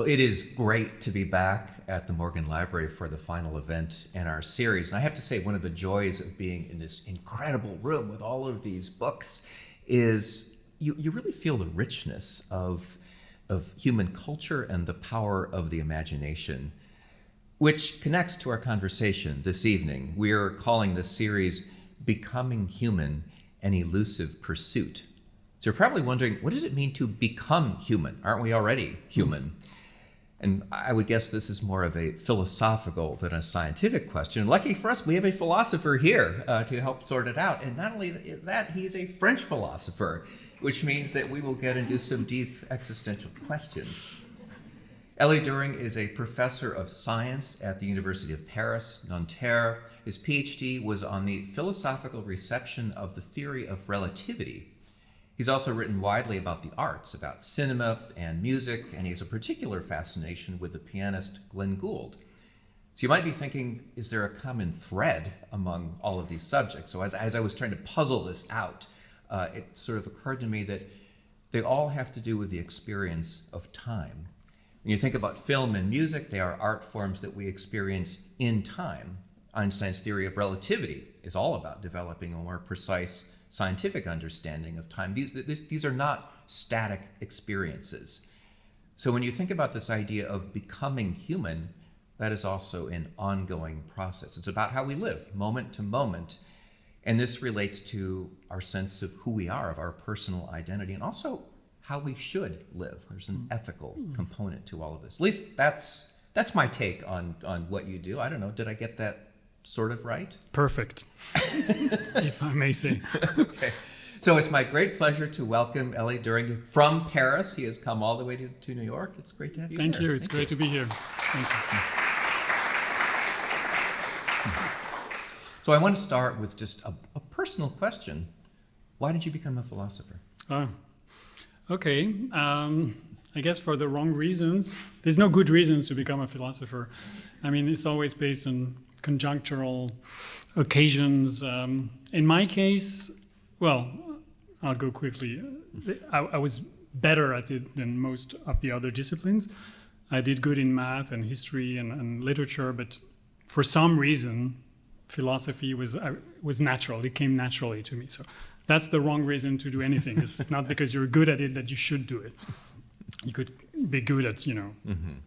Well, it is great to be back at the Morgan Library for the final event in our series. And I have to say, one of the joys of being in this incredible room with all of these books is you really feel the richness of human culture and the power of the imagination, which connects to our conversation this evening. We're calling this series Becoming Human, an Elusive Pursuit. So you're probably wondering, what does it mean to become human? Aren't we already human? And I would guess this is more of a philosophical than a scientific question. Lucky for us, we have a philosopher here to help sort it out. And not only that, he's a French philosopher, which means that we will get into some deep existential questions. Elie During is a professor of science at the University of Paris, Nanterre. His PhD was on the philosophical reception of the theory of relativity. He's also written widely about the arts, about cinema and music, and he has a particular fascination with the pianist Glenn Gould. So you might be thinking, is there a common thread among all of these subjects? So as I was trying to puzzle this out, it sort of occurred to me that they all have to do with the experience of time. When you think about film and music, they are art forms that we experience in time. Einstein's theory of relativity is all about developing a more precise scientific understanding of time. These are not static experiences. So when you think about this idea of becoming human, that is also an ongoing process. It's about how we live, moment to moment. And this relates to our sense of who we are, of our personal identity, and also how we should live. There's an ethical component to all of this. At least that's my take on what you do. I don't know, did I get that sort of right? Perfect, if I may say. Okay. So it's my great pleasure to welcome Elie During from Paris. He has come all the way to New York. It's great to have you here. Thank you. It's great to be here. Thank you. So I want to start with just a personal question. Why did you become a philosopher? Okay. I guess for the wrong reasons. There's no good reasons to become a philosopher. I mean, it's always based on conjunctural occasions. In my case, well, I'll go quickly. I was better at it than most of the other disciplines. I did good in math and history and literature, but for some reason, philosophy was natural. It came naturally to me. So that's the wrong reason to do anything. It's not because you're good at it that you should do it. You could be good at,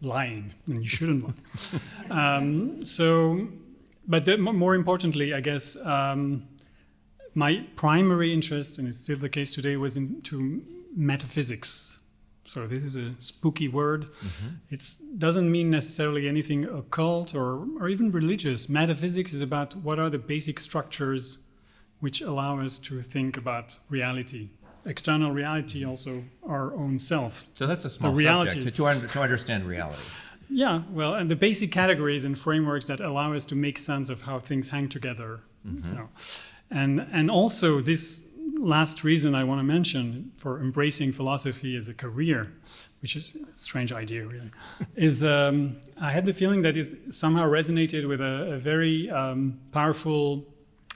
lying, and you shouldn't lie. But more importantly, I guess, my primary interest, and it's still the case today, was into metaphysics. So this is a spooky word. It doesn't mean necessarily anything occult or even religious. Metaphysics is about what are the basic structures which allow us to think about reality. External reality, also our own self. So that's a small subject to understand reality. Yeah, well, and the basic categories and frameworks that allow us to make sense of how things hang together. And also this last reason I want to mention for embracing philosophy as a career, which is a strange idea really, is I had the feeling that it somehow resonated with a very powerful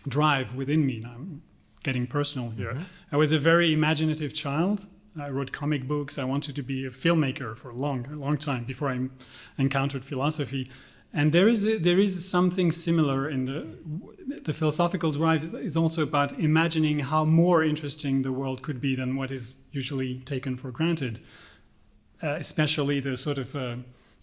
drive within me. Now I'm getting personal here. I was a very imaginative child. I wrote comic books. I wanted to be a filmmaker for a long time before I encountered philosophy. And there is something similar in the philosophical drive is also about imagining how more interesting the world could be than what is usually taken for granted. Especially the sort of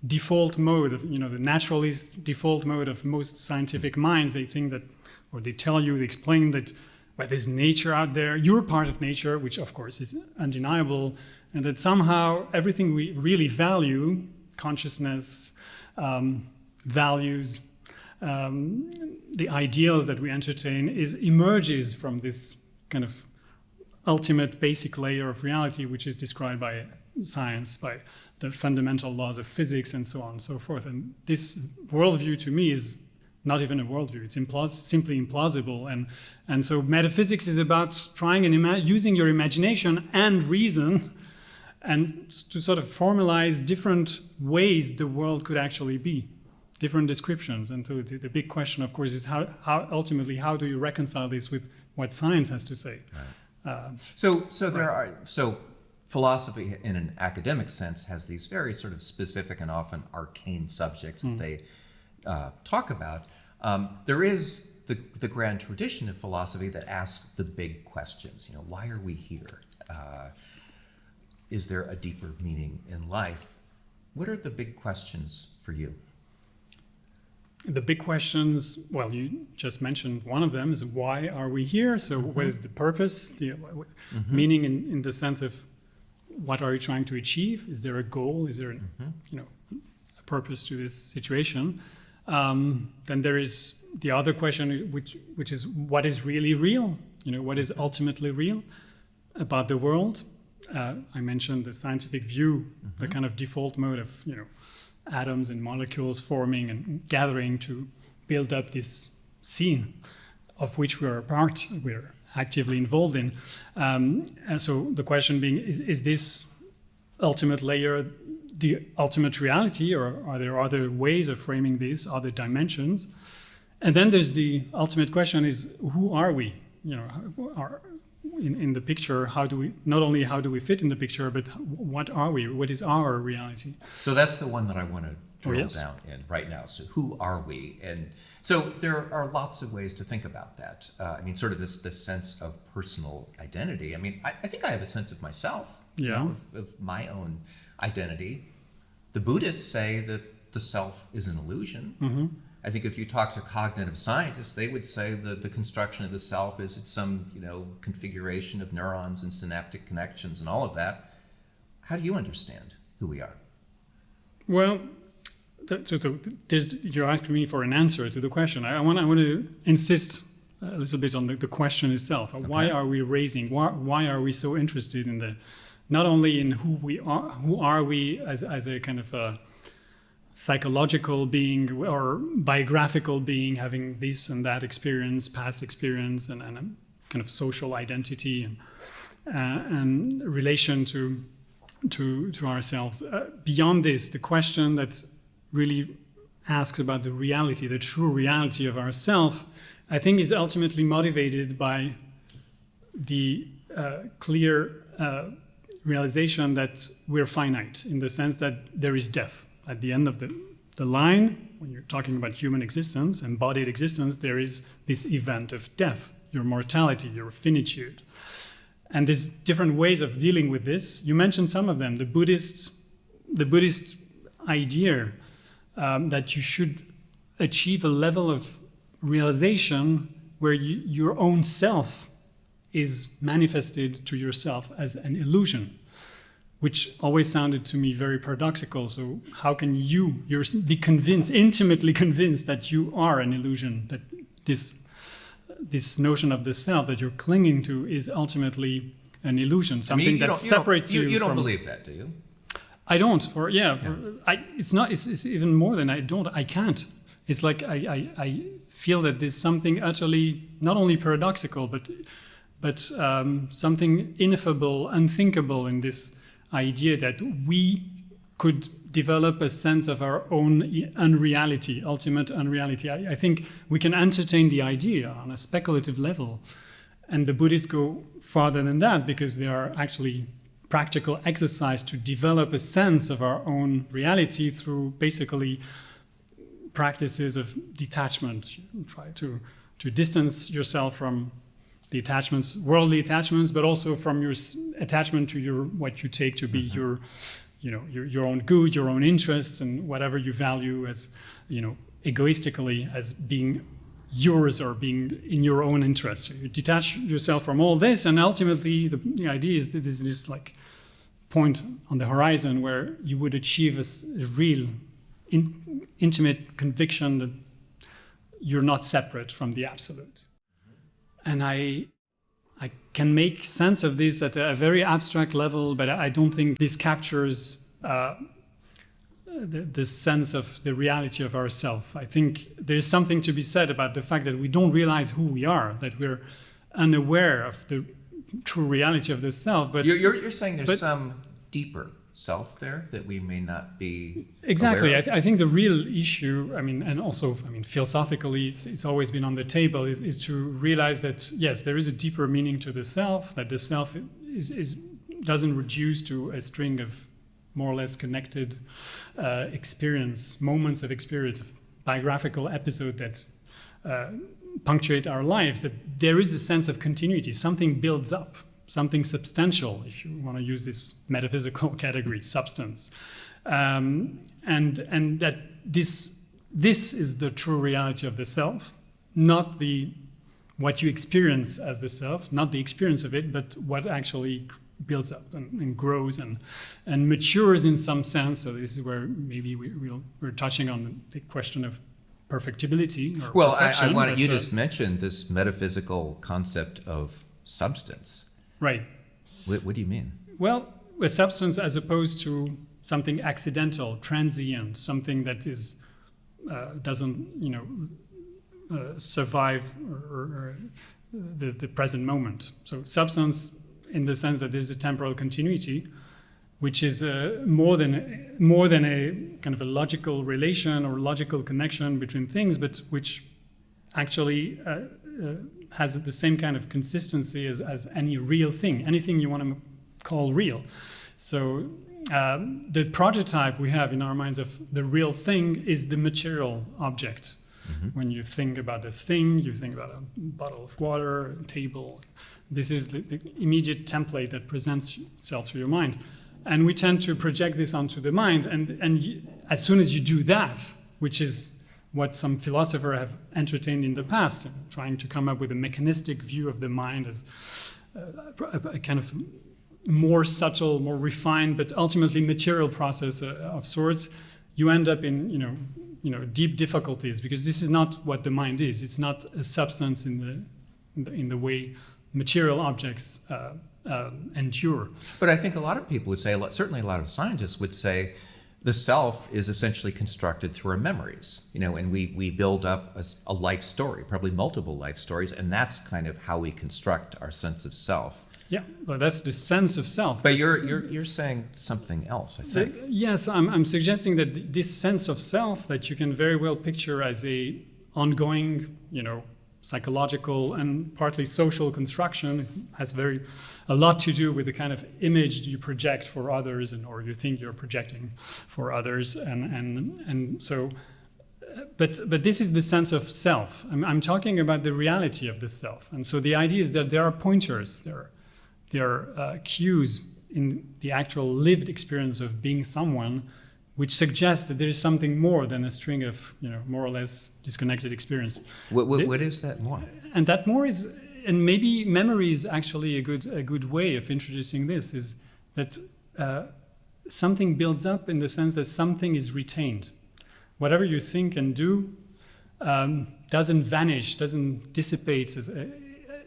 default mode of, the naturalist default mode of most scientific minds. They think that, or they tell you, they explain that, well, there's nature out there, you're part of nature, which of course is undeniable, and that somehow everything we really value, consciousness, values, the ideals that we entertain, emerges from this kind of ultimate basic layer of reality, which is described by science, by the fundamental laws of physics and so on and so forth. And this worldview to me is not even a worldview. It's simply implausible. And so metaphysics is about trying and using your imagination and reason and to sort of formalize different ways the world could actually be, different descriptions. And so the big question, of course, is how ultimately, how do you reconcile this with what science has to say? Right. So philosophy in an academic sense has these very sort of specific and often arcane subjects that they talk about. There is the grand tradition of philosophy that asks the big questions. Why are we here? Is there a deeper meaning in life? What are the big questions for you? The big questions, well, you just mentioned one of them is why are we here? So what is the purpose, the meaning in the sense of what are you trying to achieve? Is there a goal? Is there a purpose to this situation? Then there is the other question, which is what is really real? What is ultimately real about the world? I mentioned the scientific view, the kind of default mode of atoms and molecules forming and gathering to build up this scene of which we are a part, we're actively involved in. And so the question being, is this ultimate layer the ultimate reality, or are there other ways of framing this, other dimensions? And then there's the ultimate question is, who are we? In the picture, not only how do we fit in the picture, but what are we? What is our reality? So that's the one that I want to drill down in right now. So who are we? And so there are lots of ways to think about that. Sort of this sense of personal identity. I think I have a sense of myself, of my own identity. The Buddhists say that the self is an illusion. I think if you talk to cognitive scientists, they would say that the construction of the self is it's some, configuration of neurons and synaptic connections and all of that. How do you understand who we are? Well, you're asking me for an answer to the question. I want to insist a little bit on the question itself. Okay. Why are we raising? Why are we so interested in not only in who we are, who are we as a kind of a psychological being or biographical being, having this and that experience, past experience, and a kind of social identity and relation to ourselves. Beyond this, the question that really asks about the reality, the true reality of ourself, I think is ultimately motivated by the clear realization that we're finite, in the sense that there is death. At the end of the line, when you're talking about human existence, embodied existence, there is this event of death, your mortality, your finitude. And there's different ways of dealing with this. You mentioned some of them. The Buddhist idea that you should achieve a level of realization where your own self is manifested to yourself as an illusion, which always sounded to me very paradoxical. So how can you be convinced, intimately convinced, that you are an illusion, that this notion of the self that you're clinging to is ultimately an illusion, something that separates you. You don't believe that, do you? I don't. It's even more than I don't. I can't. It's like I feel that there's something utterly not only paradoxical, but something ineffable, unthinkable in this idea that we could develop a sense of our own unreality, ultimate unreality. I think we can entertain the idea on a speculative level, and the Buddhists go farther than that, because they are actually practical exercise to develop a sense of our own reality through basically practices of detachment. You try to distance yourself from the attachments, worldly attachments, but also from your attachment to what you take to be your own good, your own interests, and whatever you value as, egoistically as being yours or being in your own interest. So you detach yourself from all this, and ultimately the idea is that there's this like point on the horizon where you would achieve a real intimate conviction that you're not separate from the absolute. And I can make sense of this at a very abstract level, but I don't think this captures the sense of the reality of ourself. I think there's something to be said about the fact that we don't realize who we are, that we're unaware of the true reality of the self. But you're saying there's some deeper self there that we may not be exactly aware of? I think the real issue, and also philosophically it's always been on the table, is to realize that yes, there is a deeper meaning to the self, that the self is doesn't reduce to a string of more or less connected moments of experience, of biographical episode that punctuate our lives, that there is a sense of continuity. Something builds up, something substantial, if you want to use this metaphysical category, substance. And that this is the true reality of the self, not what you experience as the self, not the experience of it, but what actually builds up and grows and matures in some sense. So this is where maybe we're touching on the question of perfectibility or perfection. You just mentioned this metaphysical concept of substance. Right. What do you mean? Well, a substance as opposed to something accidental, transient, something that is doesn't survive or the present moment. So substance, in the sense that there's a temporal continuity, which is more than a kind of a logical relation or logical connection between things, but which actually has the same kind of consistency as any real thing, anything you want to call real. So the prototype we have in our minds of the real thing is the material object. Mm-hmm. When you think about the thing, you think about a bottle of water, a table. This is the immediate template that presents itself to your mind. And we tend to project this onto the mind. And as soon as you do that, which is what some philosophers have entertained in the past, trying to come up with a mechanistic view of the mind as a kind of more subtle, more refined, but ultimately material process of sorts, you end up in deep difficulties, because this is not what the mind is. It's not a substance in the way material objects endure. But I think a lot of people would say, certainly a lot of scientists would say, the self is essentially constructed through our memories, and we build up a life story, probably multiple life stories, and that's kind of how we construct our sense of self. Yeah, well, that's the sense of self. But you're saying something else, I think. Yes, I'm suggesting that this sense of self that you can very well picture as a ongoing, psychological and partly social construction has a lot to do with the kind of image you project for others, or you think you're projecting for others, and so. But this is the sense of self. I'm talking about the reality of the self, and so the idea is that there are pointers, there are cues in the actual lived experience of being someone, which suggests that there is something more than a string of, more or less disconnected experience. What is that more? And that more is, and maybe memory is actually a good way of introducing this, is that something builds up in the sense that something is retained. Whatever you think and do doesn't vanish, doesn't dissipate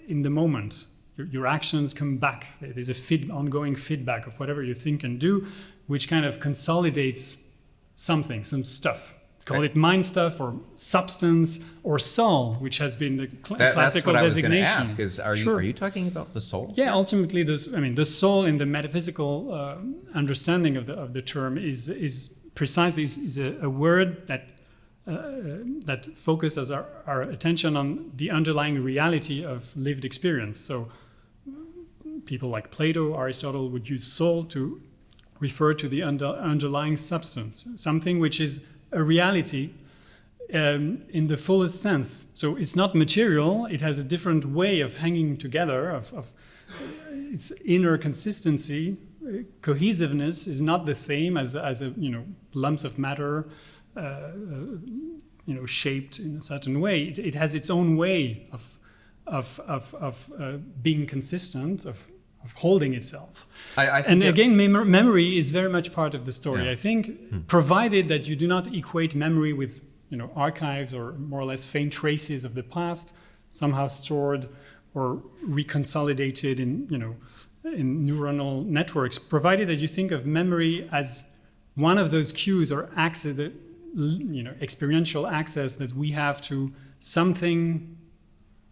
in the moment. Your actions come back. There's ongoing feedback of whatever you think and do, which kind of consolidates something, some stuff. Call it mind stuff or substance or soul, which has been the classical designation. That's what I was going to ask. Are you talking about the soul? Yeah, ultimately, the soul in the metaphysical understanding of the term is precisely a word that focuses our attention on the underlying reality of lived experience. So people like Plato, Aristotle would use soul to refer to the underlying substance, something which is a reality in the fullest sense. So it's not material, it has a different way of hanging together, of its inner consistency. Cohesiveness is not the same as lumps of matter shaped in a certain way. It has its own way of being consistent, of holding itself. Again, memory is very much part of the story. Yeah. I think, provided that you do not equate memory with archives or more or less faint traces of the past, somehow stored or reconsolidated in neuronal networks. Provided that you think of memory as one of those cues or access, experiential access that we have to something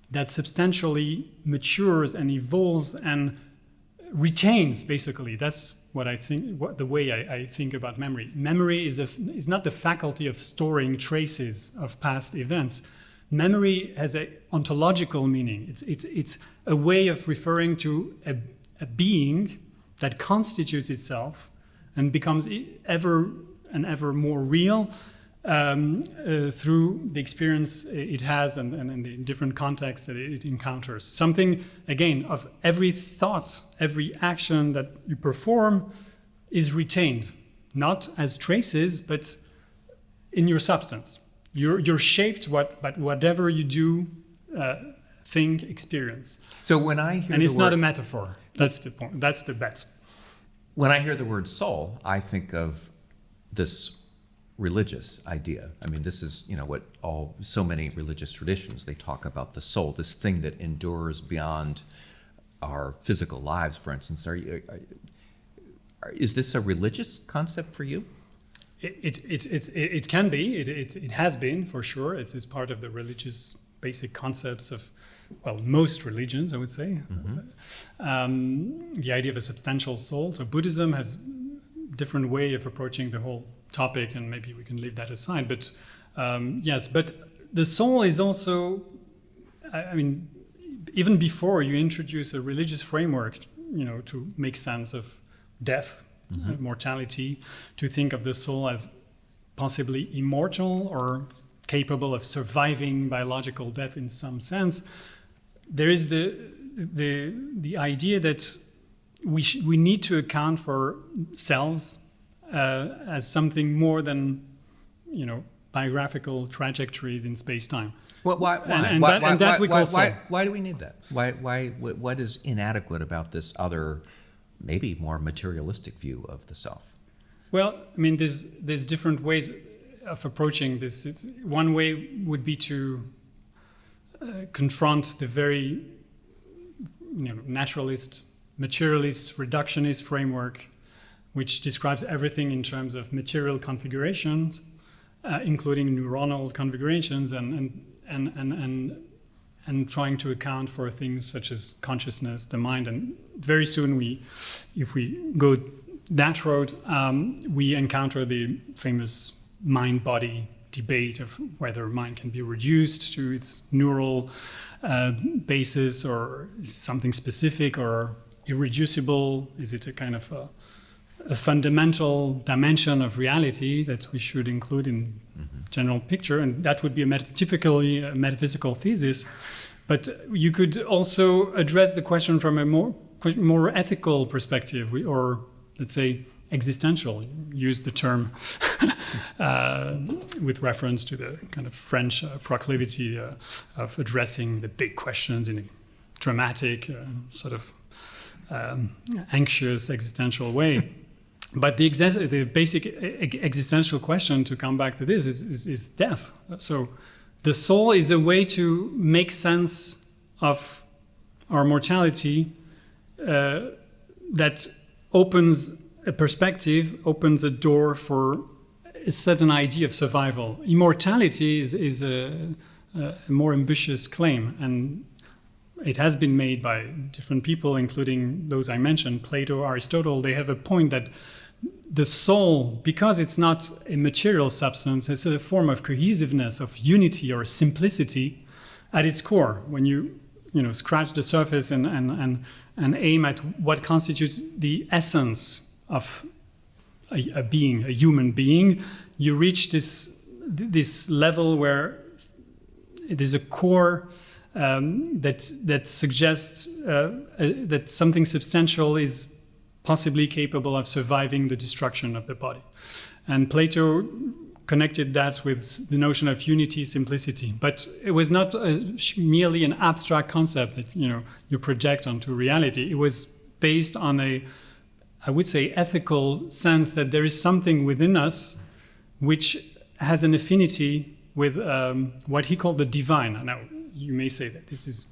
that substantially matures and evolves and retains, basically. That's what I think, the way I think about memory. Memory is not the faculty of storing traces of past events. Memory has an ontological meaning. It's a way of referring to a being that constitutes itself and becomes ever and ever more real through the experience it has and the different contexts that it encounters. Something, again, of every thought, every action that you perform is retained, not as traces, but in your substance. You're shaped by whatever you do, think, experience. So when I hear and it's not a metaphor. That's the point. That's the bet. When I hear the word soul, I think of this religious idea. I mean, this is, what so many religious traditions, they talk about the soul, this thing that endures beyond our physical lives, for instance. Is this a religious concept for you? It can be. It has been, for sure. It's part of the religious basic concepts of, most religions, I would say. The idea of a substantial soul. So Buddhism has a different way of approaching the whole topic, and maybe we can leave that aside. But yes, but the soul is also, even before you introduce a religious framework, to make sense of death, mortality, to think of the soul as possibly immortal or capable of surviving biological death in some sense, there is the idea that we need to account for selves as something more than biographical trajectories in space-time. Well, why? Why do we need that? What is inadequate about this other, maybe more materialistic view of the self? Well, there's different ways of approaching this. One way would be to confront the very naturalist, materialist, reductionist framework, which describes everything in terms of material configurations, including neuronal configurations, and trying to account for things such as consciousness, the mind. And very soon, if we go that road, we encounter the famous mind-body debate of whether mind can be reduced to its neural basis or something specific or irreducible. Is it a kind of a fundamental dimension of reality that we should include in general picture? And that would be typically a metaphysical thesis. But you could also address the question from a more ethical perspective, or let's say existential. Use the term with reference to the kind of French proclivity of addressing the big questions in a dramatic, sort of anxious, existential way. But the basic existential question, to come back to this, is death. So the soul is a way to make sense of our mortality that opens a perspective, opens a door for a certain idea of survival. Immortality is a more ambitious claim, and it has been made by different people, including those I mentioned, Plato, Aristotle. They have a point that the soul, because it's not a material substance, it's a form of cohesiveness, of unity or simplicity at its core. When you scratch the surface and aim at what constitutes the essence of a being, a human being, you reach this level where it is a core that suggests that something substantial is possibly capable of surviving the destruction of the body. And Plato connected that with the notion of unity, simplicity. But it was not merely an abstract concept that you project onto reality. It was based on I would say, ethical sense that there is something within us which has an affinity with what he called the divine. Now, you may say that this is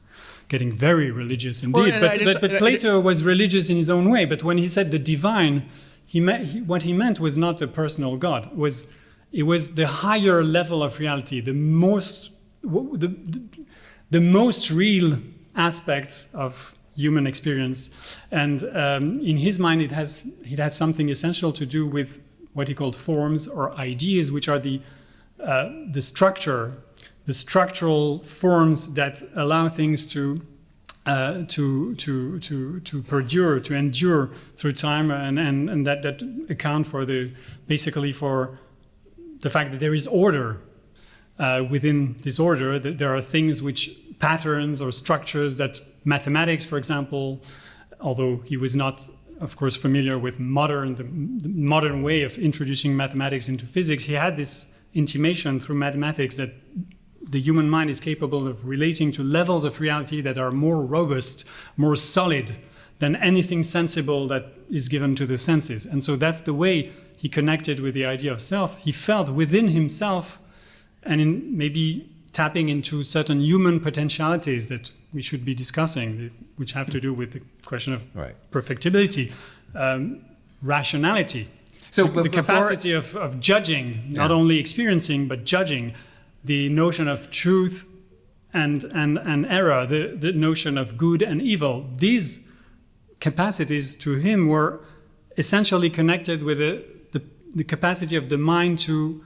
getting very religious indeed, but Plato was religious in his own way. But when he said the divine, what he meant was not a personal God. It was the higher level of reality, the most real aspects of human experience. And in his mind, it had something essential to do with what he called forms or ideas, which are the structural forms that allow things to to perdure, to endure through time, and that account for basically for the fact that there is order within this order. That there are things which patterns or structures that mathematics, for example, although he was not, of course, familiar with the modern way of introducing mathematics into physics, he had this intimation through mathematics that the human mind is capable of relating to levels of reality that are more robust, more solid than anything sensible that is given to the senses. And so that's the way he connected with the idea of self. He felt within himself, and in maybe tapping into certain human potentialities that we should be discussing, which have to do with the question of perfectibility, rationality, so the capacity of judging, not only experiencing, but judging, the notion of truth and error, the notion of good and evil. These capacities to him were essentially connected with the capacity of the mind to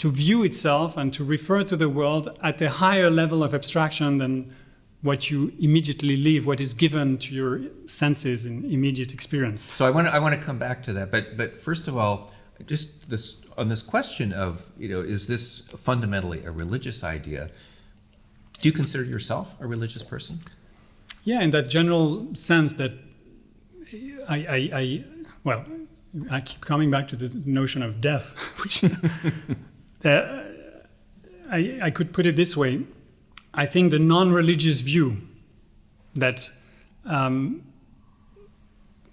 view itself and to refer to the world at a higher level of abstraction than what you immediately live, what is given to your senses in immediate experience. So I want to come back to that, but first of all, just on this question of, is this fundamentally a religious idea? Do you consider yourself a religious person? Yeah, in that general sense that I keep coming back to the notion of death, which I could put it this way. I think the non-religious view that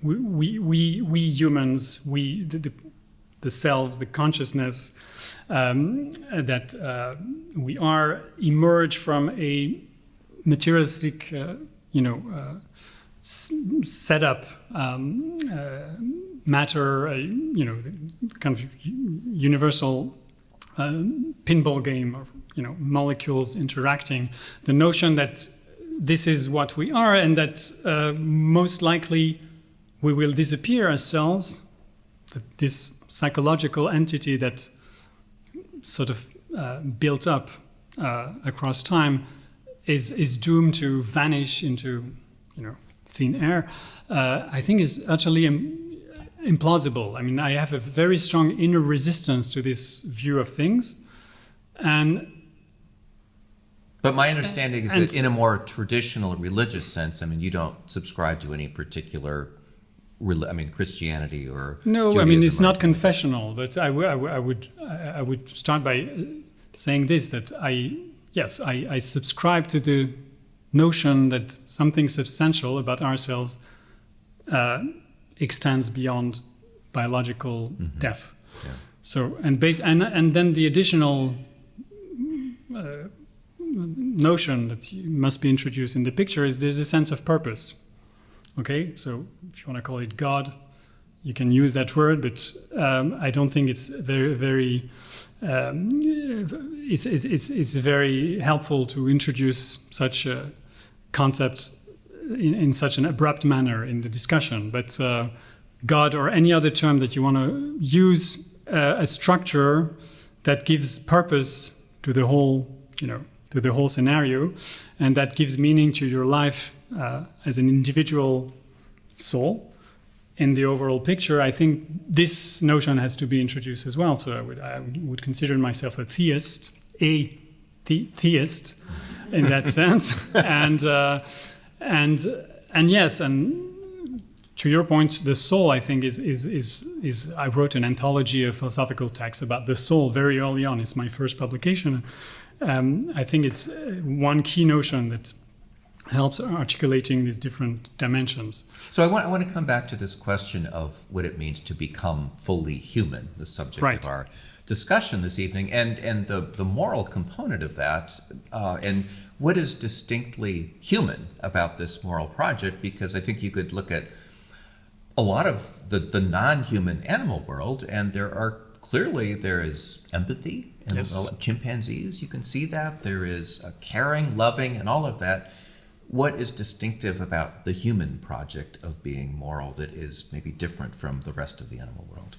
we humans, the selves, the consciousness, that we are emerged from a materialistic, setup, matter, kind of universal pinball game of molecules interacting. The notion that this is what we are, and that most likely we will disappear as selves. This psychological entity that sort of built up across time is doomed to vanish into thin air. I think is utterly implausible. I mean, I have a very strong inner resistance to this view of things, but my understanding is that in a more traditional religious sense, I mean, you don't subscribe to any particular Christianity or no. Judaism. I mean, it's not confessional, but I would start by saying this: that I subscribe to the notion that something substantial about ourselves extends beyond biological death. Yeah. So and then the additional notion that must be introduced in the picture is there's a sense of purpose. Okay, so if you want to call it God, you can use that word, but I don't think it's very it's very helpful to introduce such a concept in such an abrupt manner in the discussion. But God, or any other term that you want to use, a structure that gives purpose to the whole, to the whole scenario, and that gives meaning to your life as an individual soul in the overall picture. I think this notion has to be introduced as well. So I would consider myself a theist, theist in that sense, and yes, and to your point, the soul, I think, is I wrote an anthology of philosophical texts about the soul very early on. It's my first publication. I think it's one key notion that helps articulating these different dimensions. So I want to come back to this question of what it means to become fully human, the subject of our discussion this evening, and the moral component of that, and what is distinctly human about this moral project, because I think you could look at a lot of the non-human animal world, and there is empathy in chimpanzees. You can see that. There is caring, loving, and all of that. What is distinctive about the human project of being moral that is maybe different from the rest of the animal world?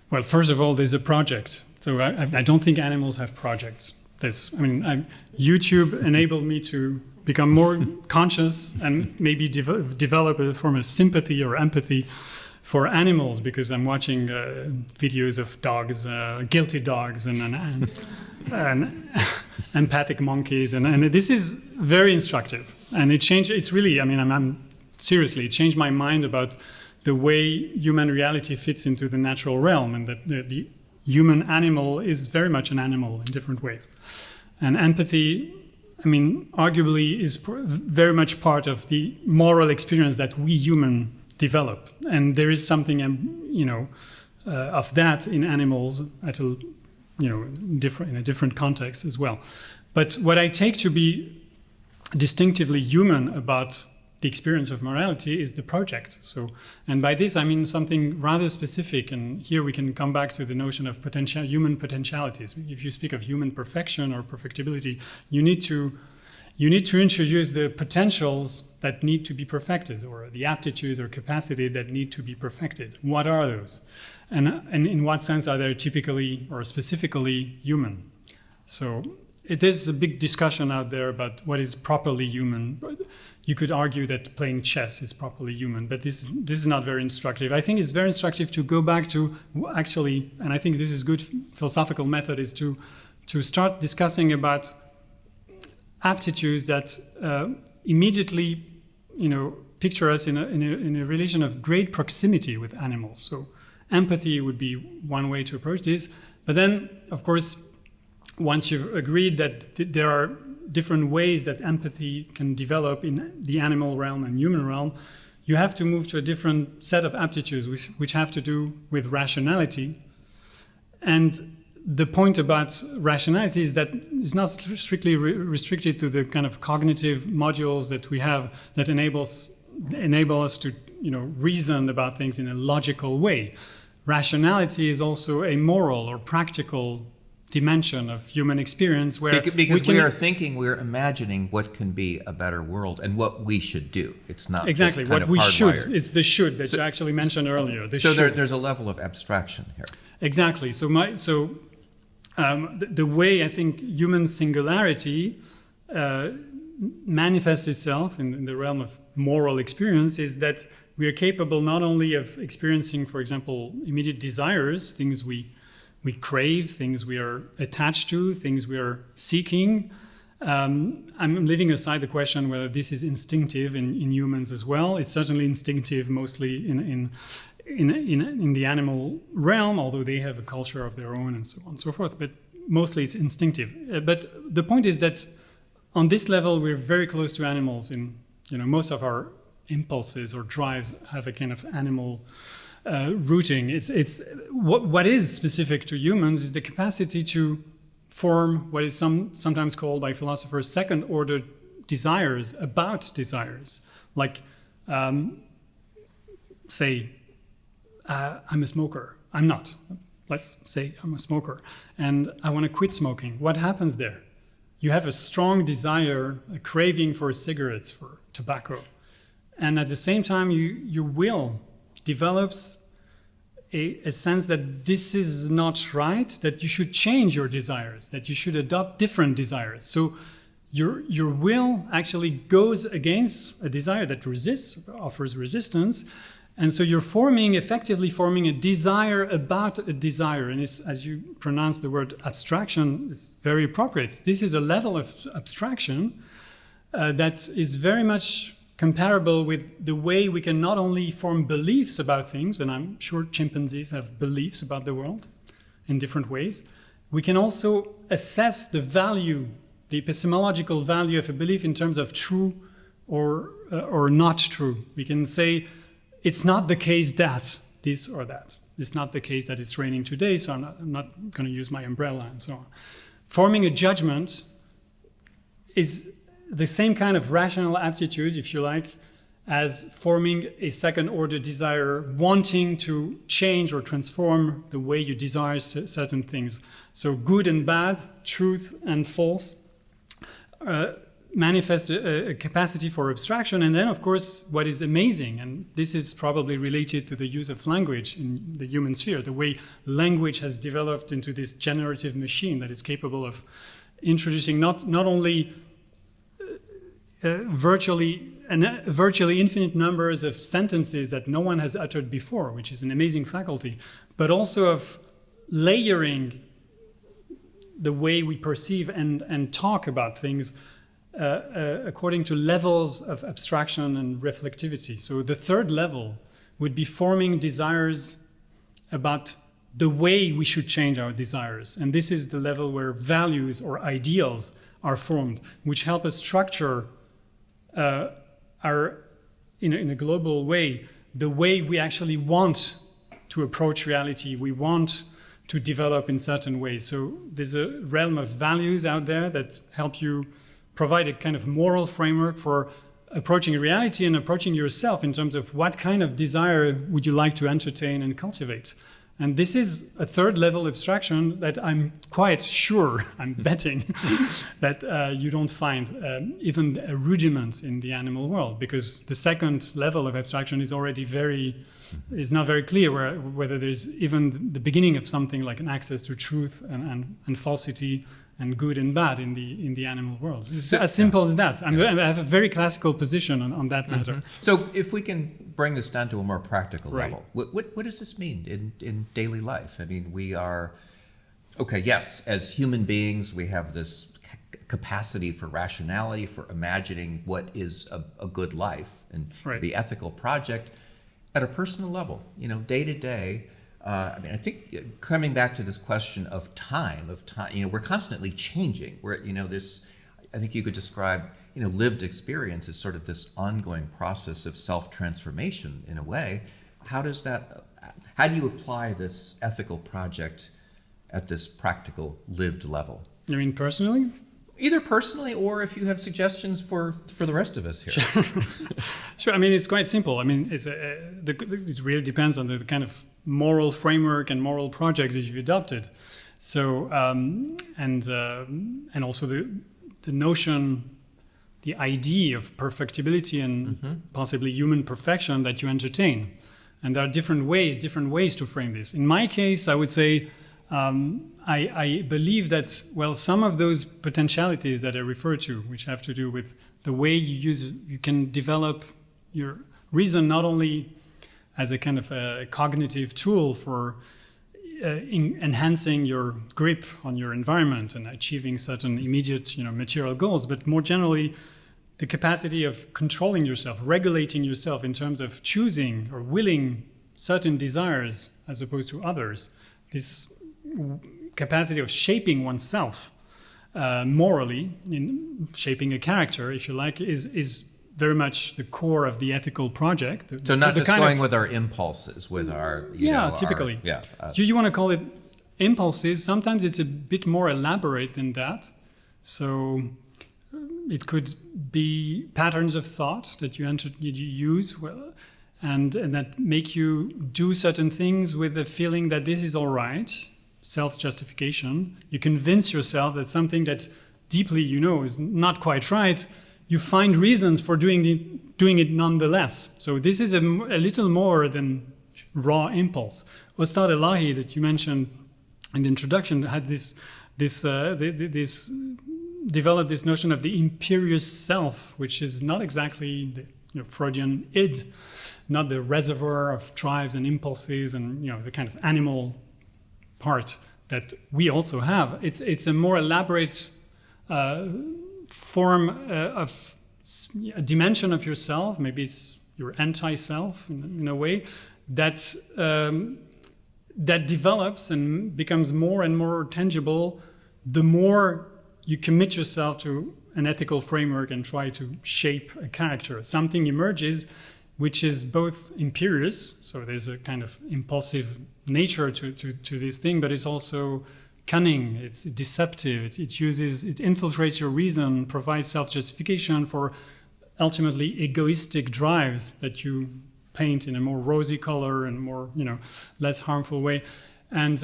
Well, first of all, there's a project. So I don't think animals have projects. YouTube enabled me to become more conscious and maybe develop a form of sympathy or empathy for animals, because I'm watching videos of dogs, guilty dogs, and empathic monkeys, and this is very instructive. And it changed. It's really, seriously, it changed my mind about the way human reality fits into the natural realm, and that the human animal is very much an animal in different ways. And empathy, arguably, is very much part of the moral experience that we human develop. And there is something, of that in animals at a, in a different context as well. But what I take to be distinctively human about the experience of morality is the project. So, and by this I mean something rather specific, and here we can come back to the notion of human potentialities. If you speak of human perfection or perfectibility, you need to introduce the potentials that need to be perfected, or the aptitudes or capacity that need to be perfected. What are those? And in what sense are they typically or specifically human? So it is a big discussion out there about what is properly human. You could argue that playing chess is properly human, but this is not very instructive. I think it's very instructive to go back to actually, and I think this is good philosophical method, is to start discussing about aptitudes that immediately, picture us in a relation of great proximity with animals. So empathy would be one way to approach this. But then, of course, once you've agreed that there are different ways that empathy can develop in the animal realm and human realm, you have to move to a different set of aptitudes which have to do with rationality. And the point about rationality is that it's not strictly restricted to the kind of cognitive modules that we have that enable us to reason about things in a logical way. Rationality is also a moral or practical dimension of human experience, where because we are thinking, we're imagining what can be a better world and what we should do. It's not exactly just kind what of we hardwired. should. It's the should that you actually mentioned earlier. There's a level of abstraction here. Exactly. So the way I think human singularity manifests itself in the realm of moral experience is that we are capable not only of experiencing, for example, immediate desires, things we crave, things we are attached to, things we are seeking. I'm leaving aside the question whether this is instinctive in humans as well. It's certainly instinctive mostly in the animal realm, although they have a culture of their own and so on and so forth. But mostly it's instinctive. But the point is that on this level, we're very close to animals. In most of our impulses or drives have a kind of animal rooting. It's what is specific to humans is the capacity to form what is sometimes called by philosophers second-order desires about desires. Like, say, I'm a smoker. I'm not. Let's say I'm a smoker, and I want to quit smoking. What happens there? You have a strong desire, a craving for cigarettes, for tobacco, and at the same time, your will develops a sense that this is not right, that you should change your desires, that you should adopt different desires. So your will actually goes against a desire that resists, offers resistance. And so you're effectively forming a desire about a desire. And it's, as you pronounce the word abstraction, it's very appropriate. This is a level of abstraction that is very much comparable with the way we can not only form beliefs about things, and I'm sure chimpanzees have beliefs about the world in different ways. We can also assess the value, the epistemological value of a belief in terms of true or not true. We can say, it's not the case that this or that. It's not the case that it's raining today, so I'm not going to use my umbrella and so on. Forming a judgment is the same kind of rational aptitude, if you like, as forming a second-order desire, wanting to change or transform the way you desire certain things. So good and bad, truth and false, manifest a capacity for abstraction. And then, of course, what is amazing, and this is probably related to the use of language in the human sphere, the way language has developed into this generative machine that is capable of introducing not only virtually infinite numbers of sentences that no one has uttered before, which is an amazing faculty, but also of layering the way we perceive and talk about things according to levels of abstraction and reflectivity. So the third level would be forming desires about the way we should change our desires. And this is the level where values or ideals are formed, which help us structure in a global way, the way we actually want to approach reality, we want to develop in certain ways. So there's a realm of values out there that help you provide a kind of moral framework for approaching reality and approaching yourself in terms of what kind of desire would you like to entertain and cultivate. And this is a third level abstraction that I'm quite sure, I'm betting, that you don't find even a rudiment in the animal world, because the second level of abstraction is already is not very clear whether there's even the beginning of something like an access to truth and falsity and good and bad in the animal world. It's as simple as that. I have a very classical position on that matter. So if we can bring this down to a more practical Right. level, what does this mean in daily life? I mean, we are, okay, yes, as human beings, we have this capacity for rationality, for imagining what is a good life and Right. the ethical project at a personal level, day to day. I mean, I think coming back to this question of time, we're constantly changing. I think you could describe, lived experience as sort of this ongoing process of self-transformation in a way. How do you apply this ethical project at this practical lived level? You mean personally? Either personally or if you have suggestions for the rest of us here. Sure. I mean, it's quite simple. I mean, it really depends on the kind of moral framework and moral project that you've adopted. So, and also the notion, the idea of perfectibility and possibly human perfection that you entertain. And there are different ways to frame this. In my case, I would say I believe that, well, some of those potentialities that I refer to, which have to do with the way you can develop your reason not only as a kind of a cognitive tool for enhancing your grip on your environment and achieving certain immediate, material goals, but more generally, the capacity of controlling yourself, regulating yourself in terms of choosing or willing certain desires as opposed to others. This capacity of shaping oneself morally, in shaping a character, if you like, is very much the core of the ethical project. So not just going with our impulses, with our... typically. Our, You want to call it impulses. Sometimes it's a bit more elaborate than that. So it could be patterns of thought that you use, and that make you do certain things with the feeling that this is all right, self-justification. You convince yourself that something that deeply is not quite right. You find reasons for doing it nonetheless. So this is a little more than raw impulse. Ustad Elahi that you mentioned in the introduction had this developed this notion of the imperious self, which is not exactly the Freudian id, not the reservoir of drives and impulses and the kind of animal part that we also have. It's a more elaborate form of a dimension of yourself. Maybe it's your anti-self in a way that develops and becomes more and more tangible the more you commit yourself to an ethical framework and try to shape a character. Something emerges which is both imperious, so there's a kind of impulsive nature to this thing, but it's also cunning, it's deceptive, it infiltrates your reason, provides self-justification for ultimately egoistic drives that you paint in a more rosy color and more, less harmful way. And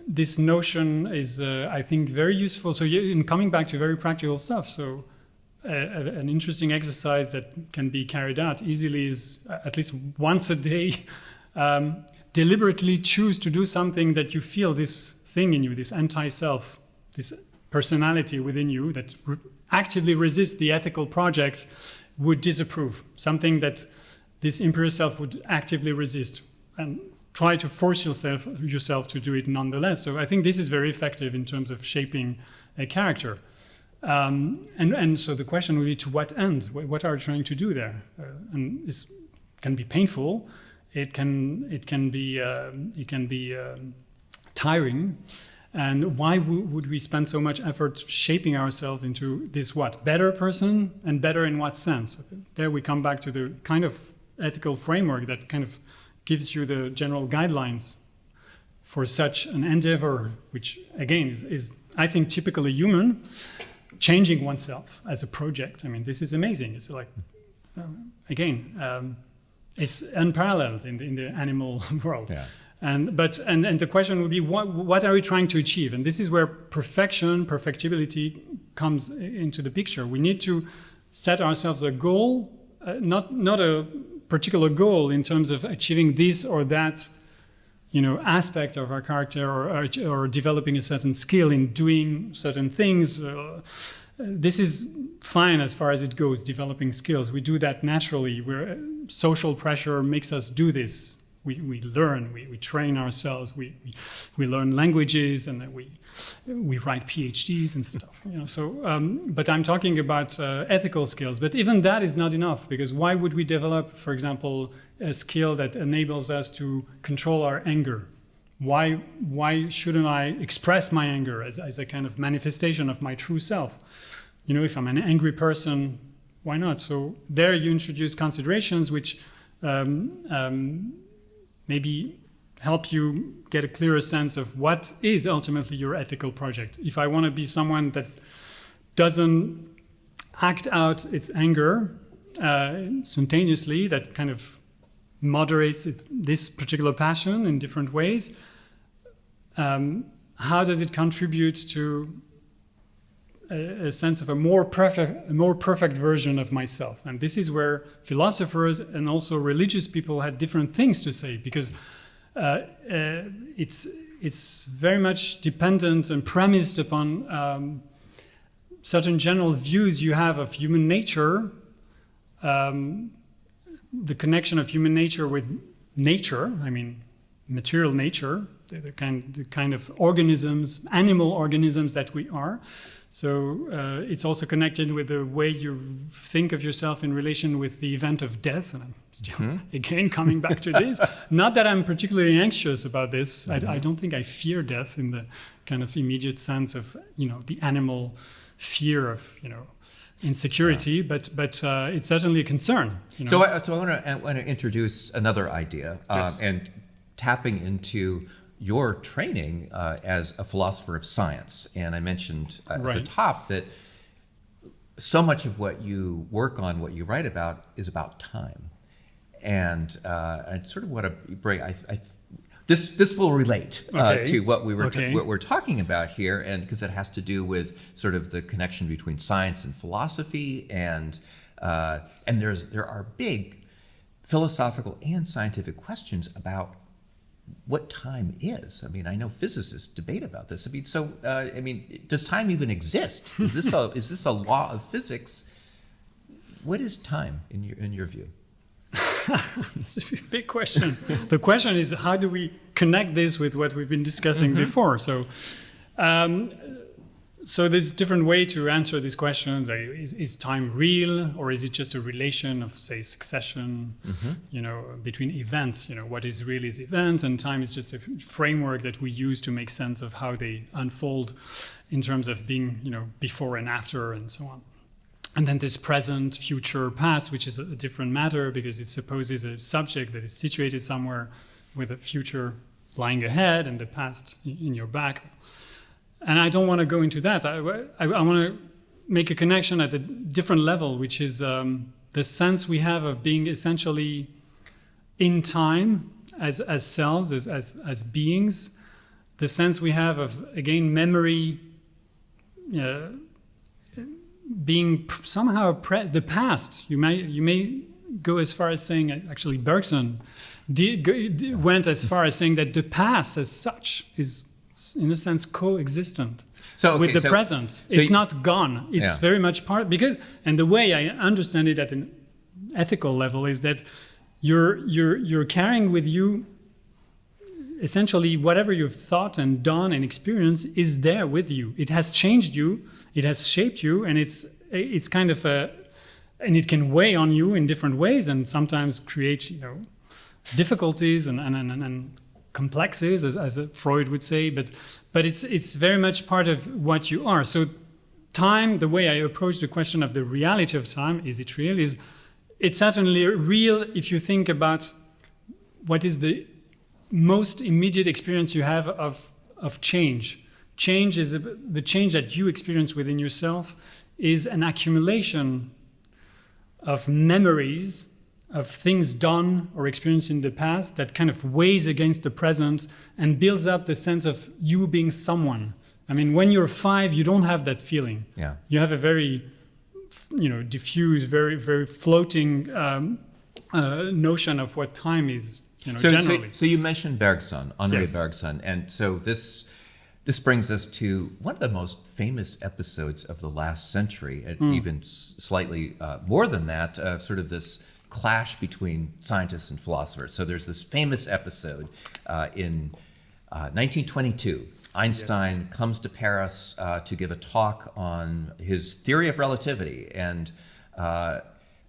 this notion is, I think, very useful. So in coming back to very practical stuff, so an interesting exercise that can be carried out easily is at least once a day, deliberately choose to do something that you feel this thing in you, this anti-self, this personality within you that actively resists the ethical project would disapprove, something that this imperial self would actively resist and try to force yourself to do it nonetheless. So I think this is very effective in terms of shaping a character. And so the question would be, to what end? What are you trying to do there? And it can be painful. It can be tiring. And why would we spend so much effort shaping ourselves into this better person, and better in what sense? There we come back to the kind of ethical framework that kind of gives you the general guidelines for such an endeavor, which again is I think typically human, changing oneself as a project. I mean, this is amazing. It's like, it's unparalleled in the animal world. Yeah. And the question would be, what are we trying to achieve? And this is where perfectibility comes into the picture. We need to set ourselves a goal, not a particular goal in terms of achieving this or that, aspect of our character, or developing a certain skill in doing certain things. This is fine as far as it goes, developing skills. We do that naturally. Social pressure makes us do this. We learn, we train ourselves, we learn languages, and then we write PhDs and stuff. But I'm talking about ethical skills. But even that is not enough, because why would we develop, for example, a skill that enables us to control our anger? Why shouldn't I express my anger as a kind of manifestation of my true self? If I'm an angry person, why not? So there you introduce considerations which maybe help you get a clearer sense of what is ultimately your ethical project. If I want to be someone that doesn't act out its anger spontaneously, that kind of moderates this particular passion in different ways, how does it contribute to a sense of a more perfect version of myself? And this is where philosophers and also religious people had different things to say, because it's very much dependent and premised upon certain general views you have of human nature, the connection of human nature with nature. I mean, material nature, the kind of organisms, animal organisms that we are. So it's also connected with the way you think of yourself in relation with the event of death. And I'm still, again, coming back to this. Not that I'm particularly anxious about this. I don't think I fear death in the kind of immediate sense of, the animal fear of, insecurity, but it's certainly a concern. So I want to introduce another idea, Yes. and tapping into your training as a philosopher of science. And I mentioned at the top that so much of what you work on, what you write about, is about time. And I sort of want to bring, this will relate to what what we're talking about here, and because it has to do with sort of the connection between science and philosophy, and there are big philosophical and scientific questions about what time is. I mean, I know physicists debate about this. I mean, does time even exist? Is this a law of physics? What is time in your view? It's a big question. The question is, how do we connect this with what we've been discussing before? So there's different way to answer these questions. Is time real, or is it just a relation of, say, succession, between events? What is real is events, and time is just a framework that we use to make sense of how they unfold in terms of being, before and after, and so on. And then there's present, future, past, which is a different matter, because it supposes a subject that is situated somewhere with a future lying ahead and the past in your back. And I don't want to go into that. I want to make a connection at a different level, which is the sense we have of being essentially in time as selves, as beings. The sense we have of, again, memory being somehow the past. You may go as far as saying, actually, Bergson went as far as saying that the past as such is, in a sense, co-existent. with the present. So it's not gone. It's very much part, because, and the way I understand it at an ethical level is that you're carrying with you essentially whatever you've thought and done and experienced is there with you. It has changed you, it has shaped you, and it's kind of and it can weigh on you in different ways and sometimes create, difficulties and complexes, as Freud would say, but it's very much part of what you are. So time, the way I approach the question of the reality of time, is it real? It's certainly real if you think about what is the most immediate experience you have of change. Change is the change that you experience within yourself is an accumulation of memories of things done or experienced in the past that kind of weighs against the present and builds up the sense of you being someone. I mean, when you're 5, you don't have that feeling. Yeah. You have a very, diffuse, very, very floating notion of what time is, generally. So you mentioned Bergson, Henri Yes. Bergson, and so this brings us to one of the most famous episodes of the last century, and even slightly more than that, sort of this clash between scientists and philosophers. So there's this famous episode in 1922. Einstein comes to Paris to give a talk on his theory of relativity, and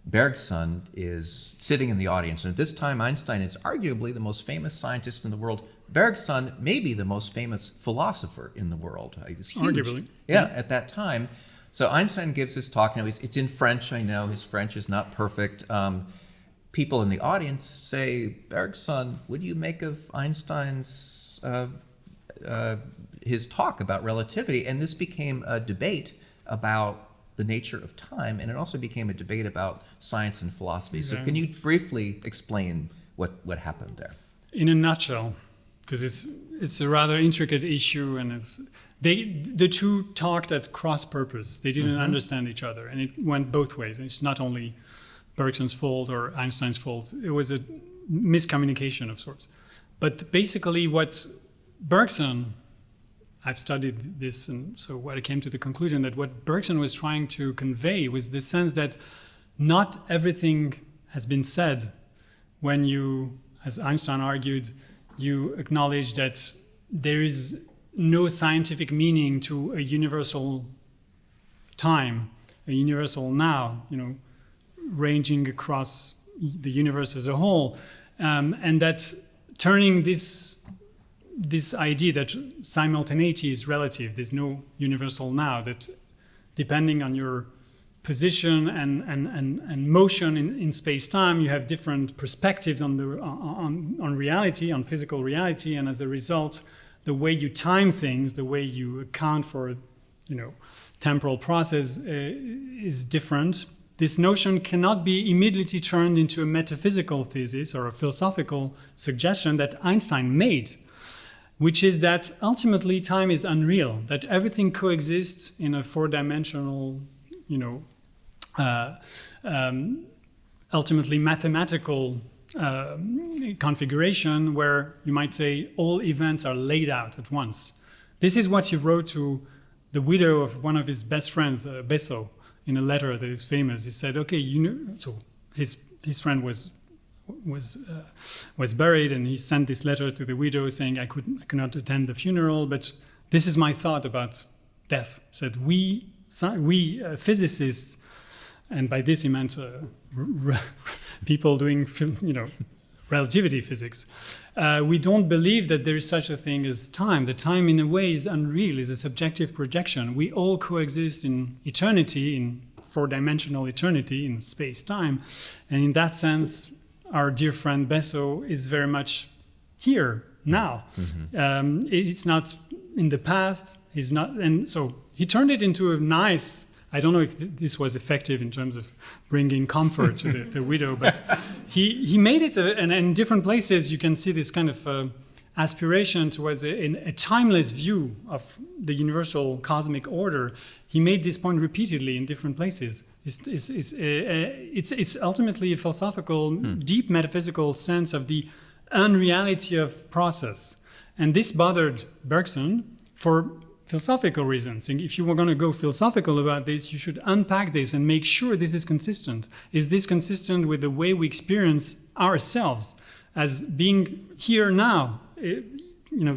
Bergson is sitting in the audience. And at this time, Einstein is arguably the most famous scientist in the world. Bergson may be the most famous philosopher in the world. He was huge. Arguably. Yeah, at that time. So Einstein gives his talk. Now, it's in French, I know. His French is not perfect. People in the audience say, Bergson, what do you make of Einstein's his talk about relativity? And this became a debate about the nature of time, and it also became a debate about science and philosophy. So can you briefly explain what happened there? In a nutshell, because it's a rather intricate issue, and the two talked at cross purpose. They didn't understand each other, and it went both ways. It's not only Bergson's fault or Einstein's fault. It was a miscommunication of sorts. But basically what Bergson, I've studied this, and so what I came to the conclusion that what Bergson was trying to convey was the sense that not everything has been said when you, as Einstein argued, you acknowledge that there is no scientific meaning to a universal time, a universal now, ranging across the universe as a whole, and that turning this idea that simultaneity is relative, there's no universal now, that depending on your position and motion in space-time, you have different perspectives on reality, on physical reality, and as a result, the way you time things, the way you account for, temporal process is different. This notion cannot be immediately turned into a metaphysical thesis or a philosophical suggestion that Einstein made, which is that ultimately time is unreal, that everything coexists in a four-dimensional, ultimately mathematical configuration where you might say all events are laid out at once. This is what he wrote to the widow of one of his best friends, Rousseau, in a letter that is famous. He said, okay, so his friend was buried, and he sent this letter to the widow saying, I could not attend the funeral, but this is my thought about death. He said, we physicists, and by this he meant people doing, relativity physics, we don't believe that there is such a thing as time. The time, in a way, is unreal, is a subjective projection. We all coexist in eternity, in four-dimensional eternity, in space-time. And in that sense, our dear friend Besso is very much here, now. It's not in the past. He's not, and so he turned it into a nice, I don't know if this was effective in terms of bringing comfort to the widow, but he made it, and in different places you can see this kind of aspiration towards a timeless view of the universal cosmic order. He made this point repeatedly in different places. It's ultimately a philosophical, deep metaphysical sense of the unreality of process. And this bothered Bergson for philosophical reasons. And if you were going to go philosophical about this, you should unpack this and make sure this is consistent. Is this consistent with the way we experience ourselves as being here now,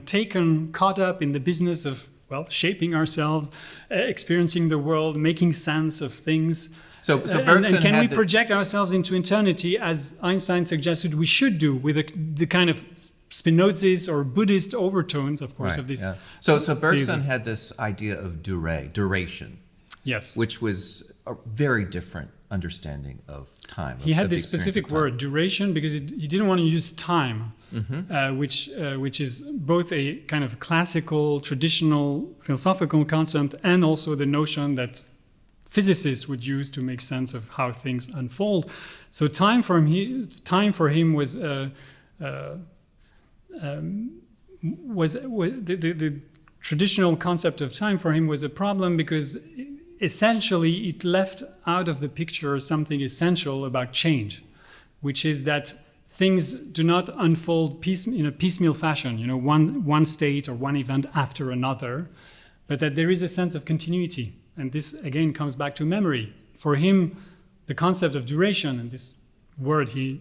taken, caught up in the business of, shaping ourselves, experiencing the world, making sense of things. So Bergson and can we project ourselves into eternity, as Einstein suggested we should do, with the kind of Spinozist or Buddhist overtones, of course, of this. Yeah. So Bergson had this idea of duration. Yes. Which was a very different understanding of time. He had this specific word, duration, because he didn't want to use time, which is both a kind of classical, traditional, philosophical concept, and also the notion that physicists would use to make sense of how things unfold. So time for him was the traditional concept of time for him was a problem, because essentially it left out of the picture something essential about change, which is that things do not unfold in a piecemeal fashion, one state or one event after another, but that there is a sense of continuity. And this again comes back to memory. For him, the concept of duration, and this word he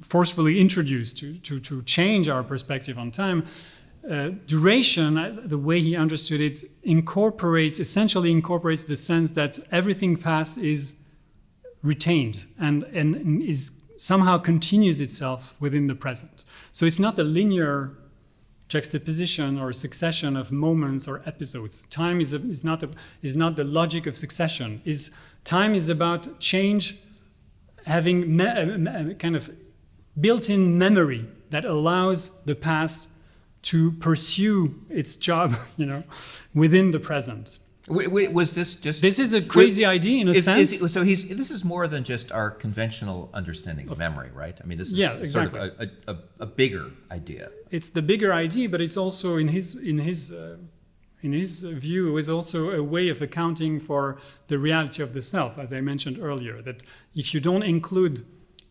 forcefully introduced to change our perspective on time, duration, the way he understood it, essentially incorporates the sense that everything past is retained and is somehow continues itself within the present. So it's not a linear juxtaposition or succession of moments or episodes. Time is not the logic of succession. Time is about change having a kind of built-in memory that allows the past to pursue its job, within the present. Was this just... This is a crazy idea in a sense. This is more than just our conventional understanding of memory, right? I mean, this is exactly. sort of a bigger idea. It's the bigger idea, but it's also in his view, it was also a way of accounting for the reality of the self, as I mentioned earlier, that if you don't include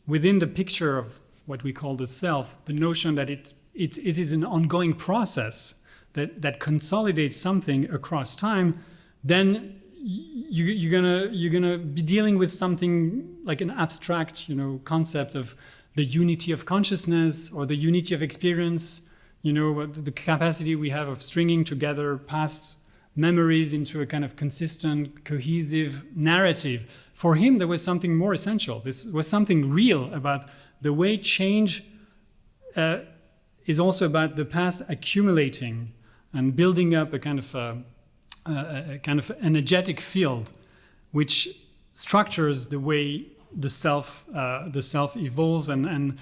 within the picture of what we call the self, the notion that it is an ongoing process that consolidates something across time, then you're gonna be dealing with something like an abstract, concept of the unity of consciousness or the unity of experience, the capacity we have of stringing together past memories into a kind of consistent, cohesive narrative. For him, there was something more essential. This was something real about the way change is also about the past accumulating and building up a kind of energetic field, which structures the way the self evolves, and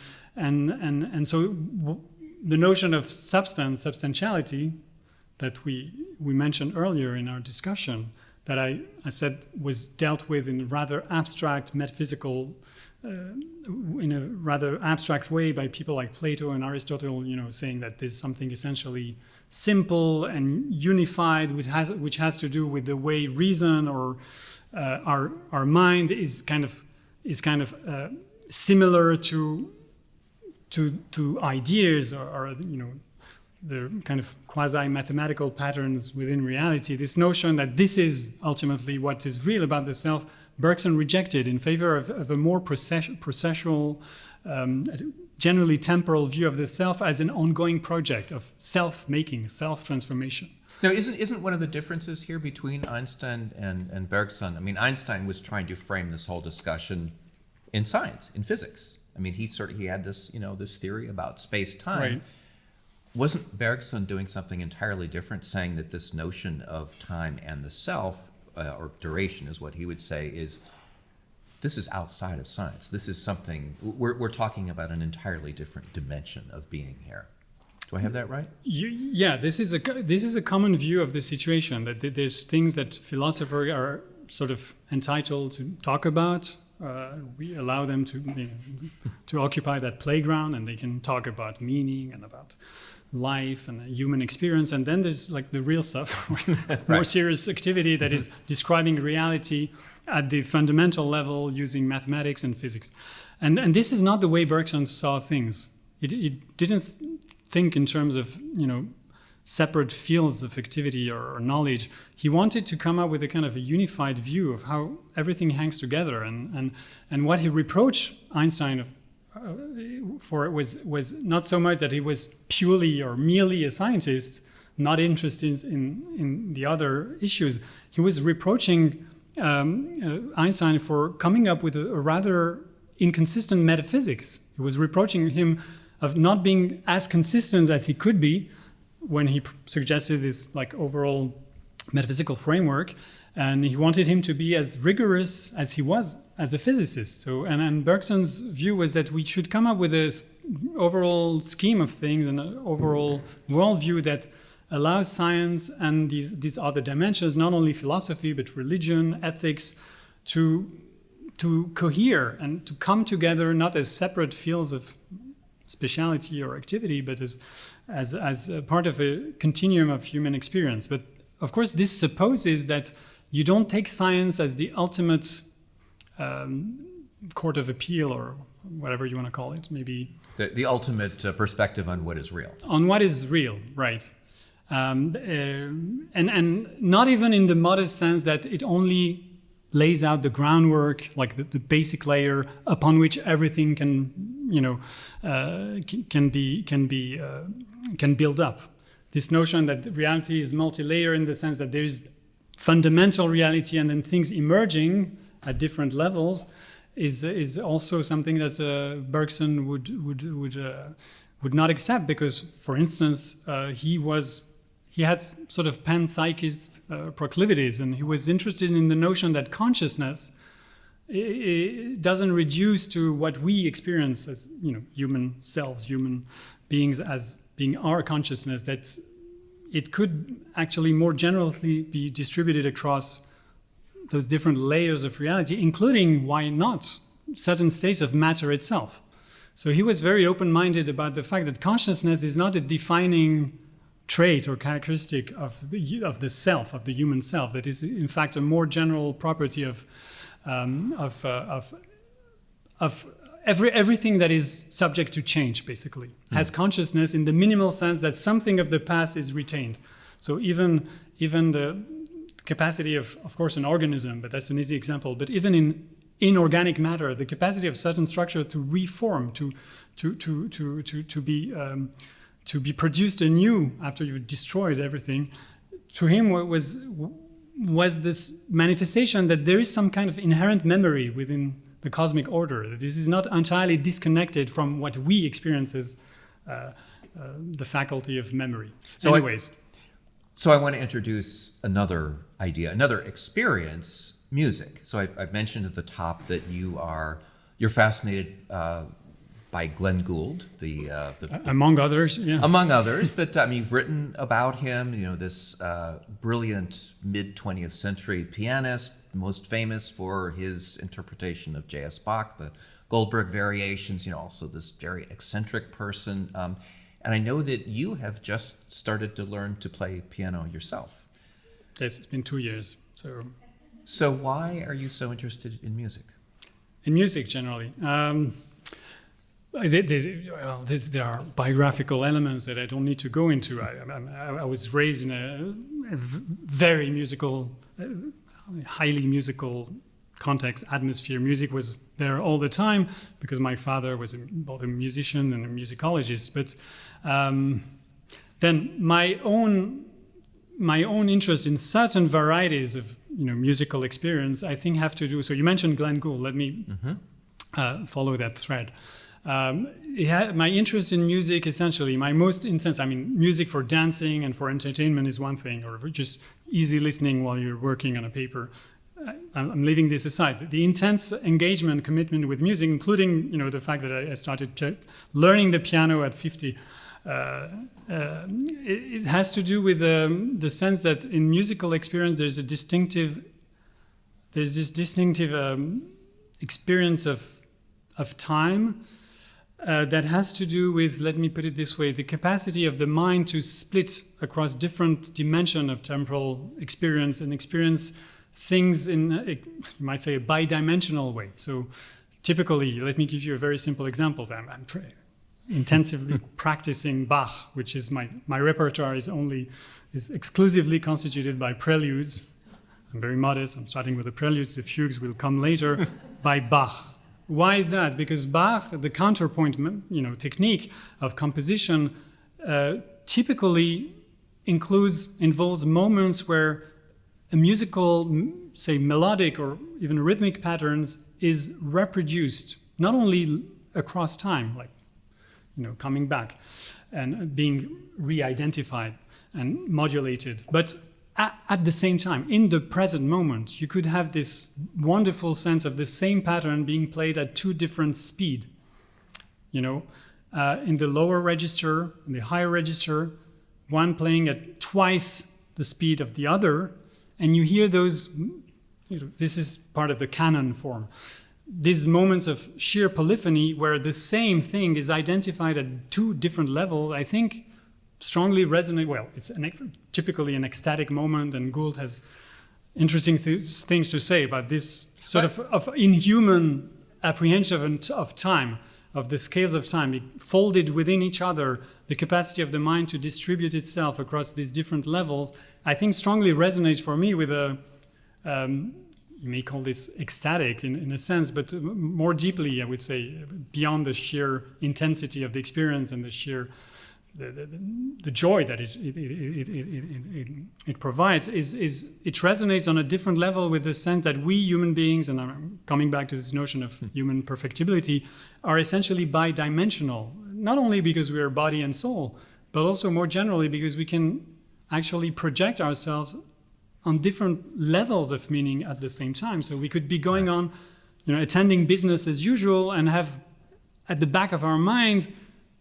so the notion of substantiality that we mentioned earlier in our discussion, that I said was dealt with in a rather abstract metaphysical, in a rather abstract way by people like Plato and Aristotle, saying that there's something essentially simple and unified, which has to do with the way reason or our mind is kind of similar to ideas or the kind of quasi-mathematical patterns within reality. This notion that this is ultimately what is real about the self, Bergson rejected in favor of a more processual, generally temporal view of the self as an ongoing project of self-making, self-transformation. Now, isn't one of the differences here between Einstein and Bergson? I mean, Einstein was trying to frame this whole discussion in science, in physics. I mean, he had this, this theory about space-time. Right. Wasn't Bergson doing something entirely different, saying that this notion of time and the self, or duration is what he would say, this is outside of science. This is something, we're talking about an entirely different dimension of being here. Do I have that right? Yeah, this is a common view of the situation, that there's things that philosophers are sort of entitled to talk about. We allow them to occupy that playground, and they can talk about meaning and about life and human experience. And then there's like the real stuff, more serious activity that is describing reality at the fundamental level using mathematics and physics. And this is not the way Bergson saw things. It didn't think in terms of separate fields of activity or knowledge. He wanted to come up with a kind of a unified view of how everything hangs together. And what he reproached Einstein for was not so much that he was purely or merely a scientist, not interested in the other issues. He was reproaching Einstein for coming up with a rather inconsistent metaphysics. He was reproaching him of not being as consistent as he could be when he suggested this like overall metaphysical framework, and he wanted him to be as rigorous as he was as a physicist. So, and Bergson's view was that we should come up with this overall scheme of things and an overall worldview that allows science and these other dimensions, not only philosophy but religion, ethics, to cohere and to come together, not as separate fields of speciality or activity, but as a part of a continuum of human experience. But of course, this supposes that you don't take science as the ultimate court of appeal, or whatever you want to call it, maybe. The ultimate perspective on what is real. On what is real, right. And not even in the modest sense that it only lays out the groundwork, like the basic layer upon which everything can build up. This notion that reality is multi-layer in the sense that there is fundamental reality and then things emerging at different levels is also something that Bergson would not accept, because, for instance, he had sort of panpsychist proclivities, and he was interested in the notion that consciousness it doesn't reduce to what we experience as human selves, human beings, as being our consciousness, that it could actually more generally be distributed across those different layers of reality, including, why not, certain states of matter itself. So he was very open-minded about the fact that consciousness is not a defining trait or characteristic of the self, of the human self. That is, in fact, a more general property of everything that is subject to change, basically, has consciousness in the minimal sense that something of the past is retained. So even the capacity of course, an organism, but that's an easy example, but even in inorganic matter, the capacity of certain structure to reform, to be produced anew after you've destroyed everything, to him was this manifestation that there is some kind of inherent memory within the cosmic order, that this is not entirely disconnected from what we experience as the faculty of memory. So anyways. So I want to introduce another idea, another experience, music. So I've mentioned at the top that you're fascinated by Glenn Gould, among others, yeah. Among others, but you've written about him. This brilliant mid-20th century pianist, most famous for his interpretation of J.S. Bach, the Goldberg variations. Also this very eccentric person. And I know that you have just started to learn to play piano yourself. Yes, it's been 2 years. So why are you so interested in music? In music, generally. There are biographical elements that I don't need to go into. I was raised in a very musical, highly musical context, atmosphere. Music was there all the time because my father was both a musician and a musicologist. But then my own interest in certain varieties of musical experience, I think, have to do. So you mentioned Glenn Gould. Let me follow that thread. My interest in music, essentially, my most intense, music for dancing and for entertainment is one thing, or just easy listening while you're working on a paper. I'm leaving this aside. The intense engagement, commitment with music, including the fact that I started learning the piano at 50, it has to do with the sense that in musical experience there's this distinctive experience of time that has to do with, let me put it this way, the capacity of the mind to split across different dimensions of temporal experience and experience things in, you might say, a bidimensional way. So typically, let me give you a very simple example. intensively practicing Bach, which is my repertoire is exclusively constituted by preludes. I'm very modest. I'm starting with the preludes. The fugues will come later by Bach. Why is that? Because Bach, the counterpoint, technique of composition, typically involves moments where a musical, say, melodic or even rhythmic patterns is reproduced, not only across time, like, coming back and being re-identified and modulated, but at the same time, in the present moment, you could have this wonderful sense of the same pattern being played at two different speed. In the lower register, in the higher register, one playing at twice the speed of the other, and you hear those, this is part of the canon form, these moments of sheer polyphony where the same thing is identified at two different levels, I think strongly resonate. Well, it's typically an ecstatic moment, and Gould has interesting things to say about this sort of inhuman apprehension of time, of the scales of time, folded within each other, the capacity of the mind to distribute itself across these different levels, I think strongly resonates for me with a, you may call this ecstatic in a sense, but more deeply, I would say, beyond the sheer intensity of the experience and the sheer the joy that it provides is it resonates on a different level with the sense that we human beings, and I'm coming back to this notion of human perfectibility, are essentially bidimensional, not only because we are body and soul, but also more generally because we can actually project ourselves on different levels of meaning at the same time. So we could be going on, attending business as usual and have at the back of our minds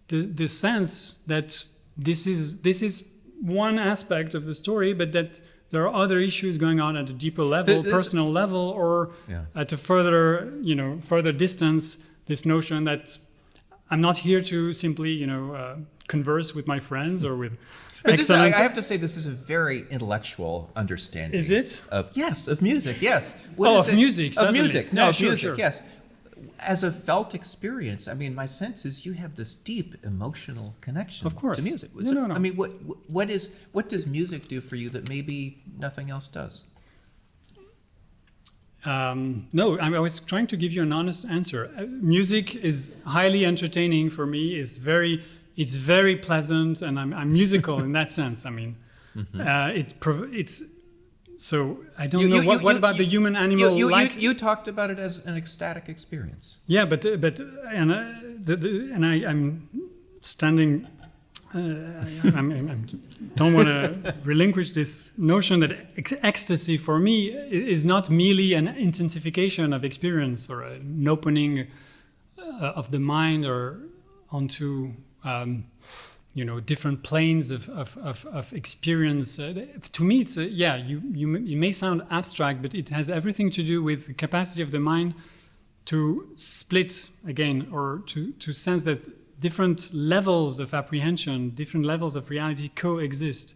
the sense that this is one aspect of the story, but that there are other issues going on at a deeper level, personal level, or at a further distance. This notion that I'm not here to simply, converse with my friends or with. But I have to say, this is a very intellectual understanding. Is it? Of music, yes. Of music, certainly. Of music, no, yeah, of music, sure. yes. As a felt experience, I mean, my sense is you have this deep emotional connection to music. No. I mean, what does music do for you that maybe nothing else does? No, I was trying to give you an honest answer. Music is highly entertaining for me. It's very pleasant, and I'm musical in that sense. I mean, it's. So I don't know what about the human animal. You talked about it as an ecstatic experience. Yeah, but I'm standing. I don't want to relinquish this notion that ecstasy for me is not merely an intensification of experience or an opening of the mind or onto. Different planes of experience. To me, it's you may sound abstract, but it has everything to do with the capacity of the mind to split again, or to sense that different levels of apprehension, different levels of reality coexist,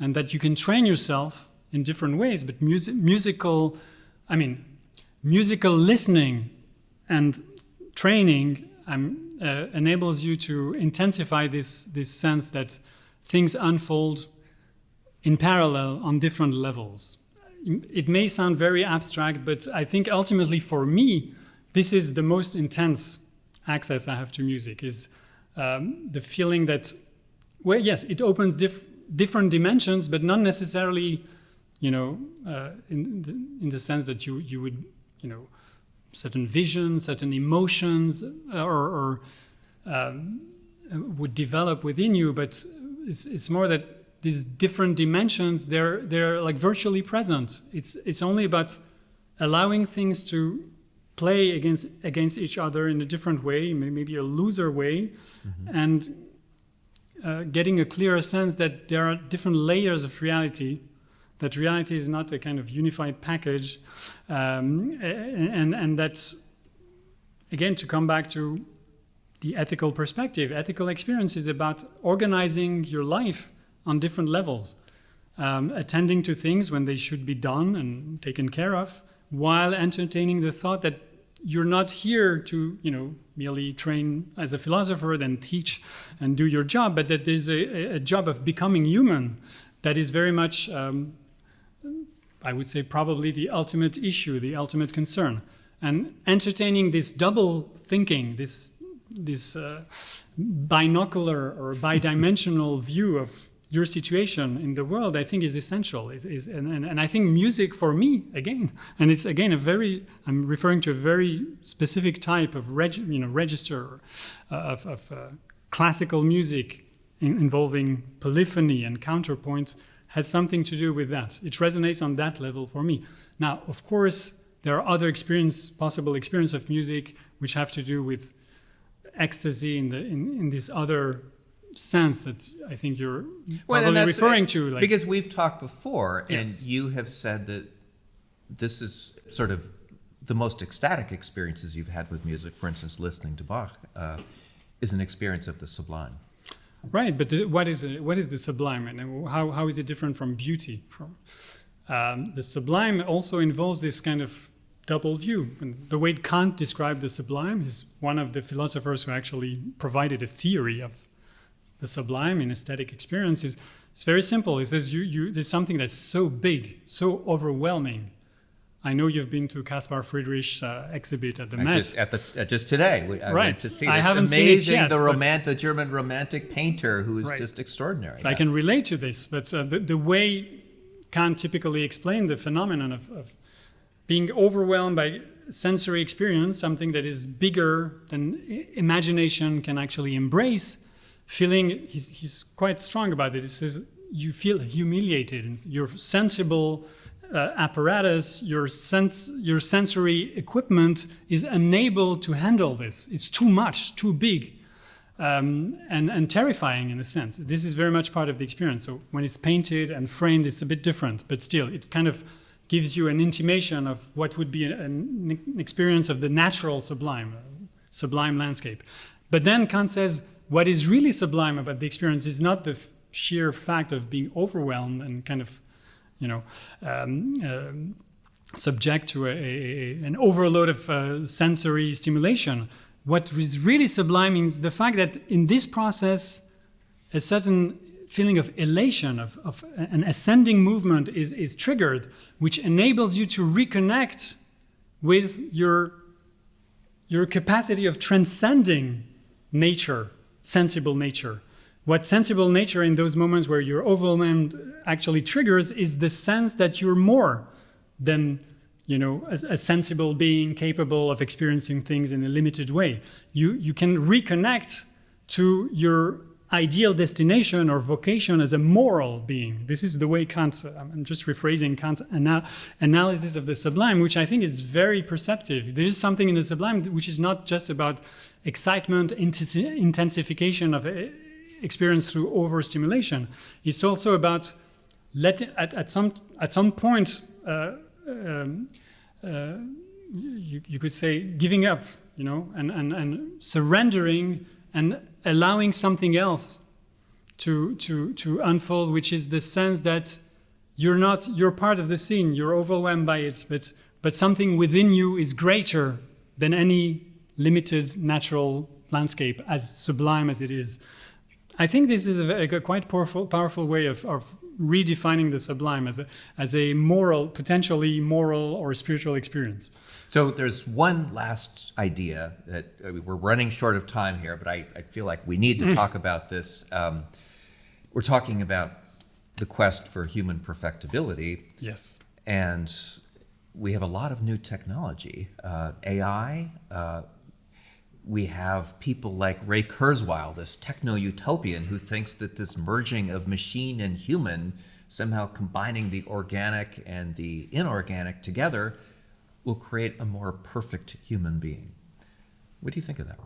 and that you can train yourself in different ways. But musical listening and training enables you to intensify this sense that things unfold in parallel on different levels. It may sound very abstract, but I think ultimately for me, this is the most intense access I have to music, is the feeling that, well, yes, it opens different dimensions, but not necessarily, in the sense that you would, certain visions, certain emotions, or would develop within you. But it's more that these different dimensions, they're like virtually present. It's only about allowing things to play against each other in a different way, maybe a looser way, and getting a clearer sense that there are different layers of reality. That reality is not a kind of unified package, and that's, again, to come back to the ethical perspective. Ethical experience is about organizing your life on different levels, attending to things when they should be done and taken care of, while entertaining the thought that you're not here to, merely train as a philosopher, then teach and do your job, but that there's a job of becoming human that is very much, I would say, probably the ultimate issue, the ultimate concern. And entertaining this double thinking, this binocular or bidimensional view of your situation in the world, I think is essential. And I think music for me, again, and it's again I'm referring to a very specific type of register of classical music involving polyphony and counterpoints, has something to do with that. It resonates on that level for me. Now, of course, there are other possible experience of music which have to do with ecstasy in this other sense that I think you're probably referring to. Because we've talked before, Yes. and you have said that this is sort of the most ecstatic experiences you've had with music. For instance, listening to Bach is an experience of the sublime. Right, but what is the sublime, and how is it different from beauty? The sublime also involves this kind of double view. And the way Kant described the sublime, is one of the philosophers who actually provided a theory of the sublime in aesthetic experience. It's very simple. He says there's something that's so big, so overwhelming. I know you've been to Caspar Friedrich's exhibit at the Met. Just today, I went to see. I It's haven't amazing, seen it yet, the German romantic painter who is Right. just extraordinary. So I can relate to this, but the way Kant typically explained the phenomenon of being overwhelmed by sensory experience, something that is bigger than imagination can actually embrace, he's quite strong about it. He says you feel humiliated, and your sensible apparatus, your sensory equipment is unable to handle this. It's too much, too big, and terrifying in a sense. This is very much part of the experience. So when it's painted and framed, it's a bit different, but still, it kind of gives you an intimation of what would be an experience of the natural sublime landscape. But then Kant says, what is really sublime about the experience is not the sheer fact of being overwhelmed and kind of, subject to an overload of sensory stimulation. What is really sublime is the fact that in this process, a certain feeling of elation, of an ascending movement is triggered, which enables you to reconnect with your capacity of transcending nature, sensible nature. What sensible nature in those moments where you're overwhelmed actually triggers is the sense that you're more than a sensible being capable of experiencing things in a limited way. You can reconnect to your ideal destination or vocation as a moral being. This is the way Kant, I'm just rephrasing Kant's analysis of the sublime, which I think is very perceptive. There is something in the sublime which is not just about excitement, intensification of experience through overstimulation. It's also about at some point, you could say giving up, and surrendering and allowing something else to unfold, which is the sense that you're part of the scene, you're overwhelmed by it, but something within you is greater than any limited natural landscape, as sublime as it is. I think this is a quite powerful way of redefining the sublime as a moral, potentially moral or spiritual experience. So there's one last idea that we're running short of time here, but I feel like we need to talk about this. We're talking about the quest for human perfectibility. Yes. And we have a lot of new technology, AI. We have people like Ray Kurzweil, this techno-utopian who thinks that this merging of machine and human, somehow combining the organic and the inorganic together, will create a more perfect human being. What do you think of that?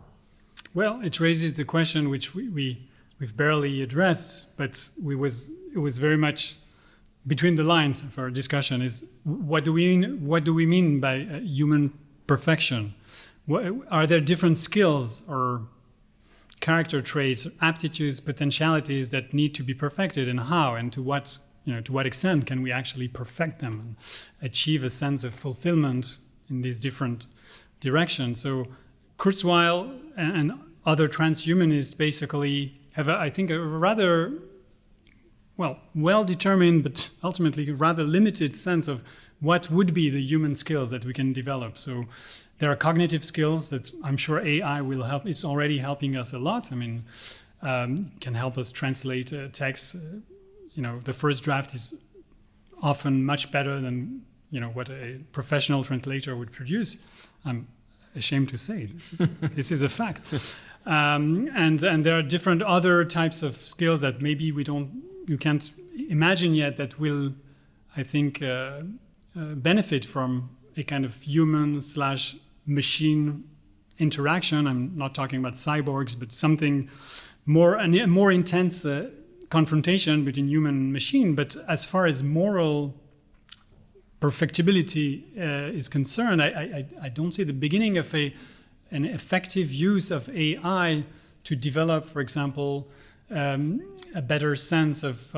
Well, it raises the question which we've barely addressed, but it was very much between the lines of our discussion, is what do we mean by human perfection? Are there different skills or character traits, aptitudes, potentialities that need to be perfected, and how, and to what extent can we actually perfect them and achieve a sense of fulfillment in these different direction. So Kurzweil and other transhumanists basically have, I think, a rather well-determined, but ultimately rather limited sense of what would be the human skills that we can develop. So there are cognitive skills that I'm sure AI will help. It's already helping us a lot. I mean, can help us translate text. The first draft is often much better than what a professional translator would produce. I'm ashamed to say this is a fact. And there are different other types of skills that maybe you can't imagine yet that will, I think, benefit from a kind of human/machine interaction. I'm not talking about cyborgs, but something a more intense confrontation between human and machine. But as far as moral perfectibility is concerned, I don't see the beginning of an effective use of AI to develop, for example, a better sense of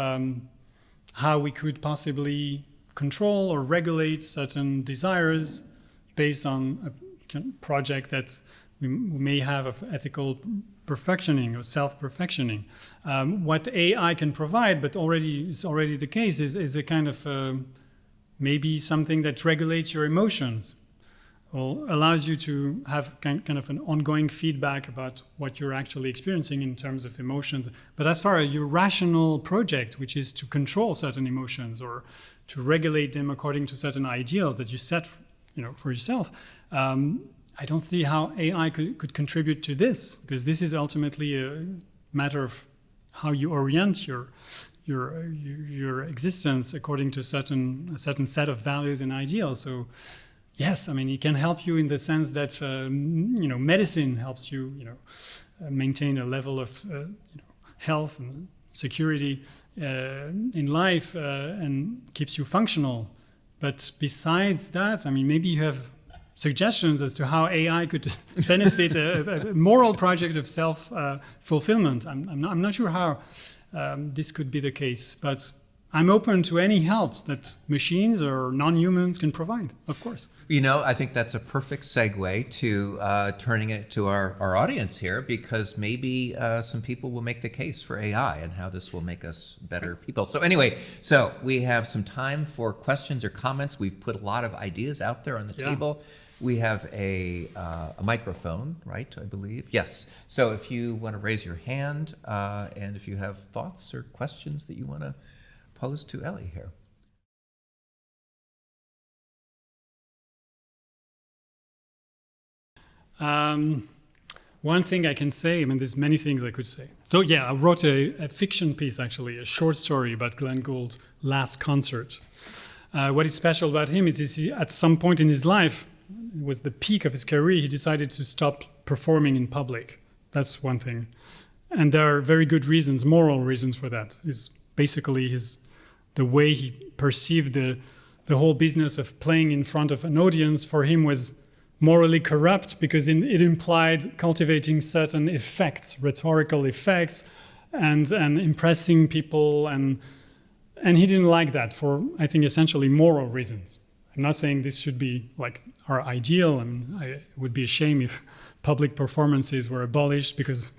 how we could possibly control or regulate certain desires based on a project that we may have of ethical perfectioning or self-perfectioning. What AI can provide, but it's already the case, is a kind of maybe something that regulates your emotions or allows you to have kind of an ongoing feedback about what you're actually experiencing in terms of emotions. But as far as your rational project, which is to control certain emotions or to regulate them according to certain ideals that you set for yourself, I don't see how AI could contribute to this, because this is ultimately a matter of how you orient your existence according to a certain set of values and ideals. So yes, I mean, it can help you in the sense that medicine helps you maintain a level of health and security in life and keeps you functional. But besides that, I mean, maybe you have suggestions as to how AI could benefit a moral project of self-fulfillment. I'm not sure how this could be the case, but I'm open to any help that machines or non-humans can provide, of course. I think that's a perfect segue to turning it to our audience here, because maybe some people will make the case for AI and how this will make us better people. So anyway, we have some time for questions or comments. We've put a lot of ideas out there on the table. We have a microphone, right, I believe? Yes. So if you want to raise your hand and if you have thoughts or questions that you want to pose to Ellie here. One thing I can say, I mean, there's many things I could say. So yeah, I wrote a fiction piece, actually, a short story about Glenn Gould's last concert. What is special about him is he, at some point in his life, it was the peak of his career, he decided to stop performing in public. That's one thing. And there are very good reasons, moral reasons for that. It's basically the way he perceived the whole business of playing in front of an audience for him was morally corrupt, because it implied cultivating certain effects, rhetorical effects, and impressing people, and he didn't like that for, I think, essentially moral reasons. I'm not saying this should be like our ideal, and it would be a shame if public performances were abolished because,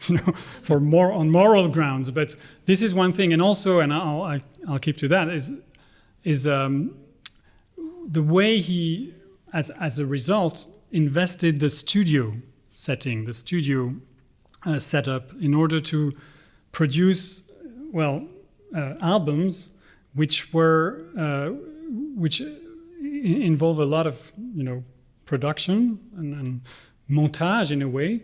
on moral grounds. But this is one thing, and also, and I'll keep to that, is the way he, as a result, invested the studio setting, the studio setup, in order to produce, albums which involve a lot of, production and montage in a way,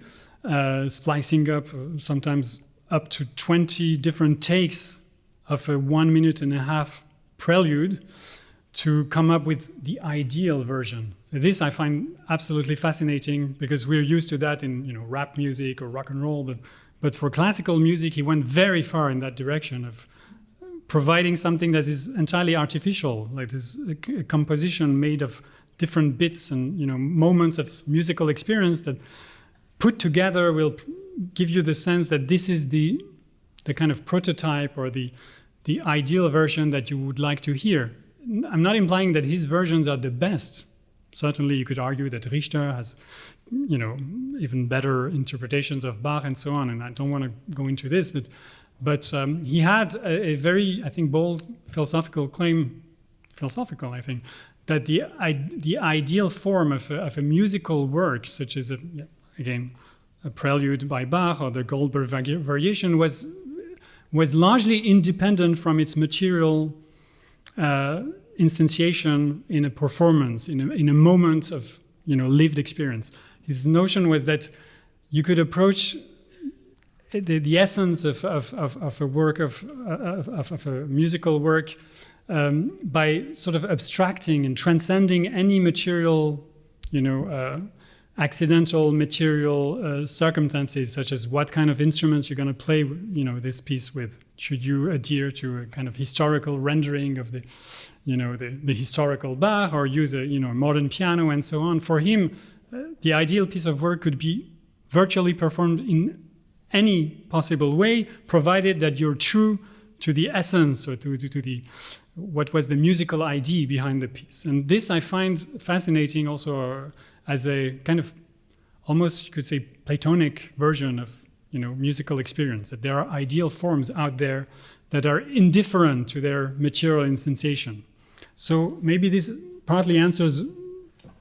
splicing up sometimes up to 20 different takes of a 1.5 minute prelude to come up with the ideal version. So this I find absolutely fascinating, because we're used to that in rap music or rock and roll, but for classical music he went very far in that direction of providing something that is entirely artificial, like this composition made of different bits and moments of musical experience that put together will give you the sense that this is the kind of prototype or the ideal version that you would like to hear. I'm not implying that his versions are the best. certainly you could argue that Richter has, even better interpretations of Bach and so on. And I don't want to go into this, but he had a very, I think, bold philosophical claim, I think, that the ideal form of a musical work, such as again a prelude by Bach or the Goldberg variation, was largely independent from its material instantiation in a performance, in a moment of lived experience. His notion was that you could approach the essence of a work of a musical work by sort of abstracting and transcending any material, accidental material circumstances, such as what kind of instruments you're going to play, this piece with. Should you adhere to a kind of historical rendering of the historical Bach, or use a modern piano and so on? For him, the ideal piece of work could be virtually performed in any possible way, provided that you're true to the essence, or to the what was the musical idea behind the piece. And this I find fascinating also as a kind of, almost you could say, Platonic version of musical experience, that there are ideal forms out there that are indifferent to their material instantiation. So maybe this partly answers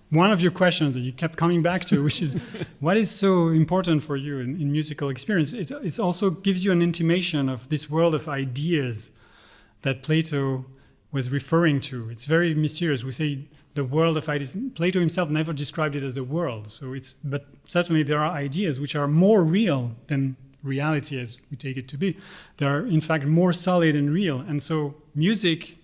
one of your questions that you kept coming back to, which is what is so important for you in musical experience? It also gives you an intimation of this world of ideas that Plato was referring to. It's very mysterious. We say the world of ideas. Plato himself never described it as a world. But certainly there are ideas which are more real than reality as we take it to be. They are in fact more solid and real. And so music,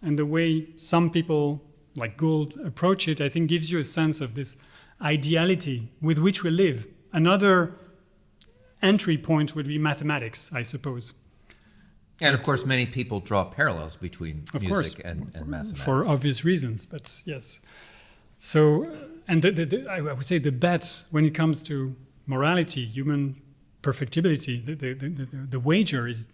and the way some people like Gould approach it, I think gives you a sense of this ideality with which we live. Another entry point would be mathematics, I suppose. And of course, many people draw parallels between music and mathematics. For obvious reasons, but yes. So, and I would say the bet when it comes to morality, human perfectibility, the wager is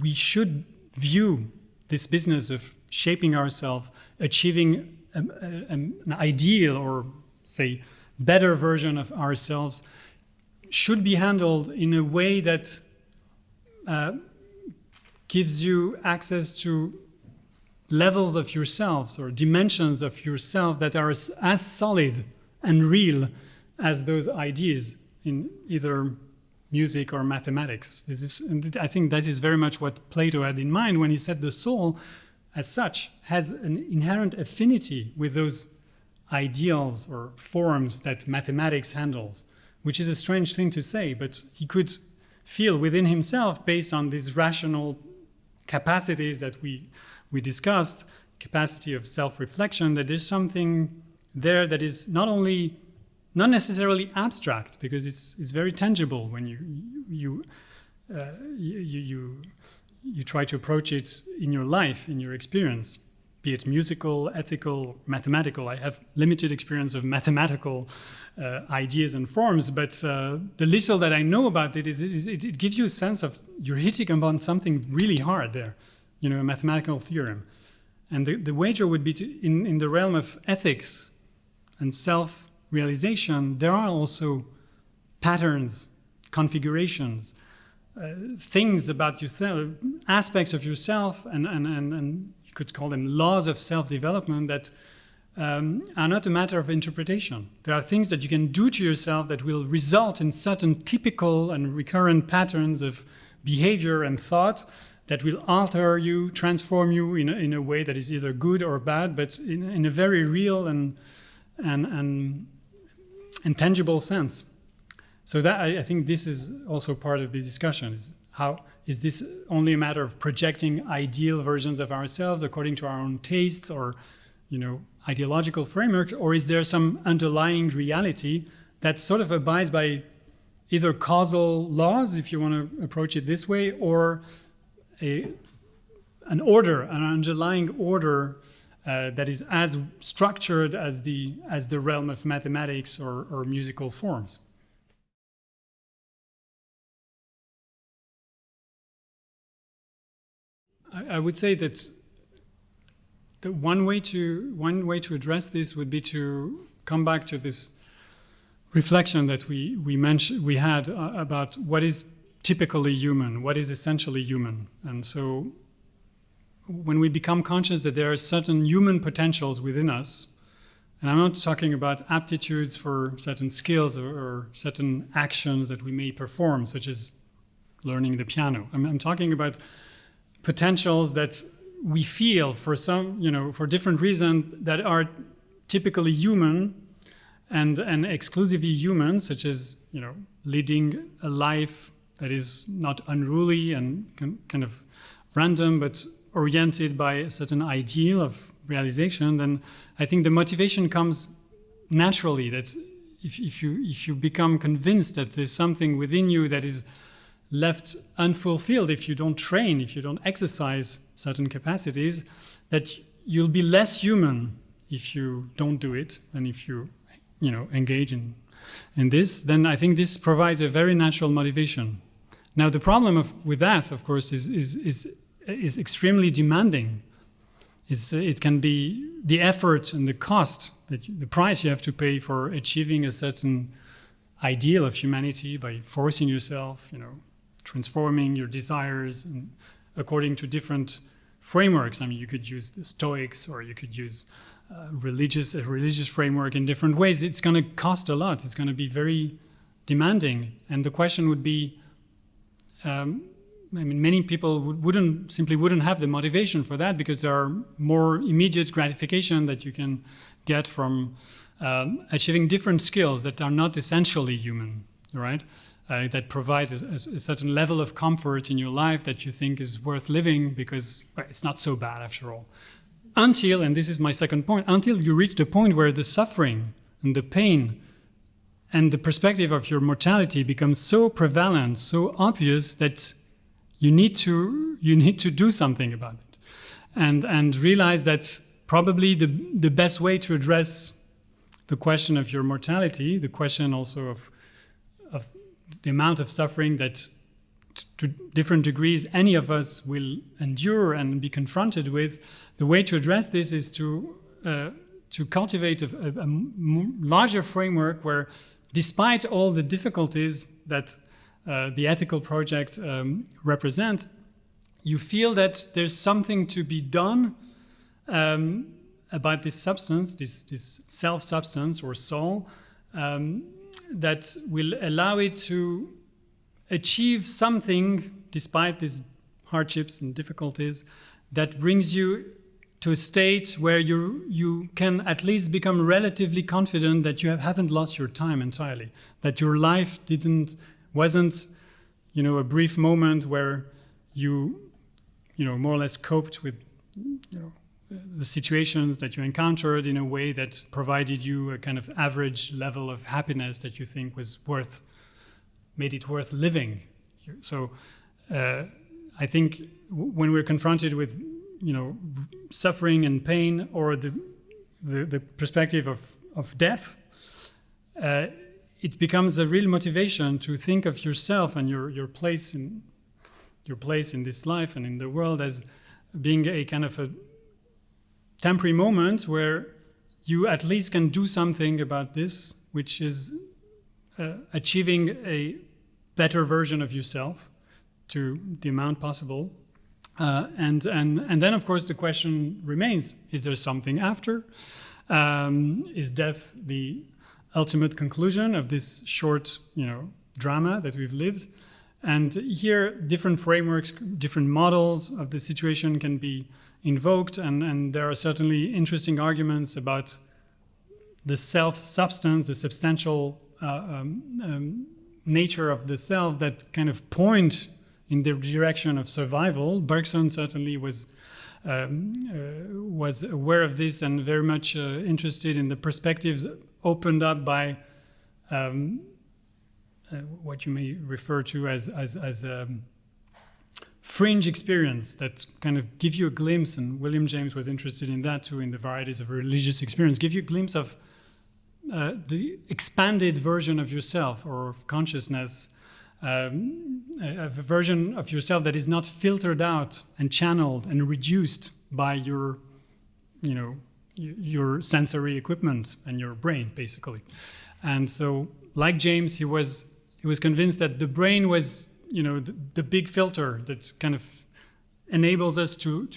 we should view this business of shaping ourselves, achieving an ideal or, say, better version of ourselves, should be handled in a way that gives you access to levels of yourselves or dimensions of yourself that are as solid and real as those ideas in either music or mathematics. I think that is very much what Plato had in mind when he said the soul, as such, has an inherent affinity with those ideals or forms that mathematics handles, which is a strange thing to say, but he could feel within himself, based on these rational capacities that we discussed, capacity of self-reflection, that there's something there that is not necessarily abstract, because it's very tangible when you try to approach it in your life, in your experience, be it musical, ethical, mathematical. I have limited experience of mathematical ideas and forms, but the little that I know about it it gives you a sense of you're hitting upon something really hard there, a mathematical theorem. And the wager would be in the realm of ethics and self-realization, there are also patterns, configurations, things about yourself, aspects of yourself, and you could call them laws of self-development that are not a matter of interpretation. There are things that you can do to yourself that will result in certain typical and recurrent patterns of behavior and thought that will alter you, transform you in a way that is either good or bad, but in a very real and tangible sense. So that I think this is also part of the discussion, is how is this only a matter of projecting ideal versions of ourselves according to our own tastes or ideological framework, or is there some underlying reality that sort of abides by either causal laws, if you want to approach it this way, or an order, an underlying order that is as structured as the realm of mathematics or musical forms. I would say that the one way to address this would be to come back to this reflection that we had about what is typically human, what is essentially human. And so when we become conscious that there are certain human potentials within us, and I'm not talking about aptitudes for certain skills or certain actions that we may perform, such as learning the piano. I'm talking about potentials that we feel for for different reasons that are typically human and exclusively human, such as, leading a life that is not unruly and kind of random, but oriented by a certain ideal of realization. Then I think the motivation comes naturally. That if you become convinced that there's something within you that is left unfulfilled, if you don't train, if you don't exercise certain capacities, that you'll be less human if you don't do it than if you engage in this. Then I think this provides a very natural motivation. Now the problem with that, of course, is extremely demanding. It can be the effort and the cost, the price you have to pay for achieving a certain ideal of humanity by forcing yourself, transforming your desires and according to different frameworks. I mean, you could use the Stoics, or you could use a religious framework in different ways. It's going to cost a lot. It's going to be very demanding. And the question would be, many people wouldn't have the motivation for that, because there are more immediate gratification that you can get from achieving different skills that are not essentially human, right? That provide a certain level of comfort in your life that you think is worth living, because it's not so bad after all. Until, and this is my second point, until you reach the point where the suffering and the pain and the perspective of your mortality becomes so prevalent, so obvious, that you need to do something about it, and realize that probably the best way to address the question of your mortality, the question also of the amount of suffering that to different degrees any of us will endure and be confronted with, the way to address this is to cultivate a larger framework where, despite all the difficulties that the ethical project represent, you feel that there's something to be done about this substance, this self-substance or soul, that will allow it to achieve something despite these hardships and difficulties, that brings you to a state where you can at least become relatively confident that you haven't lost your time entirely, that your life wasn't a brief moment where you more or less coped with the situations that you encountered in a way that provided you a kind of average level of happiness that you think made it worth living. So I think when we're confronted with suffering and pain, or the perspective of death, it becomes a real motivation to think of yourself and your place in this life and in the world as being a kind of a temporary moment where you at least can do something about this, which is achieving a better version of yourself to the amount possible. And then, of course, the question remains, is there something after? Is death the ultimate conclusion of this short, drama that we've lived? And here, different frameworks, different models of the situation can be invoked, and there are certainly interesting arguments about the self-substance, the substantial nature of the self that kind of point in the direction of survival. Bergson certainly was aware of this and very much interested in the perspectives opened up by what you may refer to as fringe experience that kind of give you a glimpse, and William James was interested in that too, in the varieties of religious experience, give you a glimpse of the expanded version of yourself or of consciousness, a version of yourself that is not filtered out and channeled and reduced by your your sensory equipment and your brain, basically. And so, like James, he was convinced that the brain was, the big filter that kind of enables us to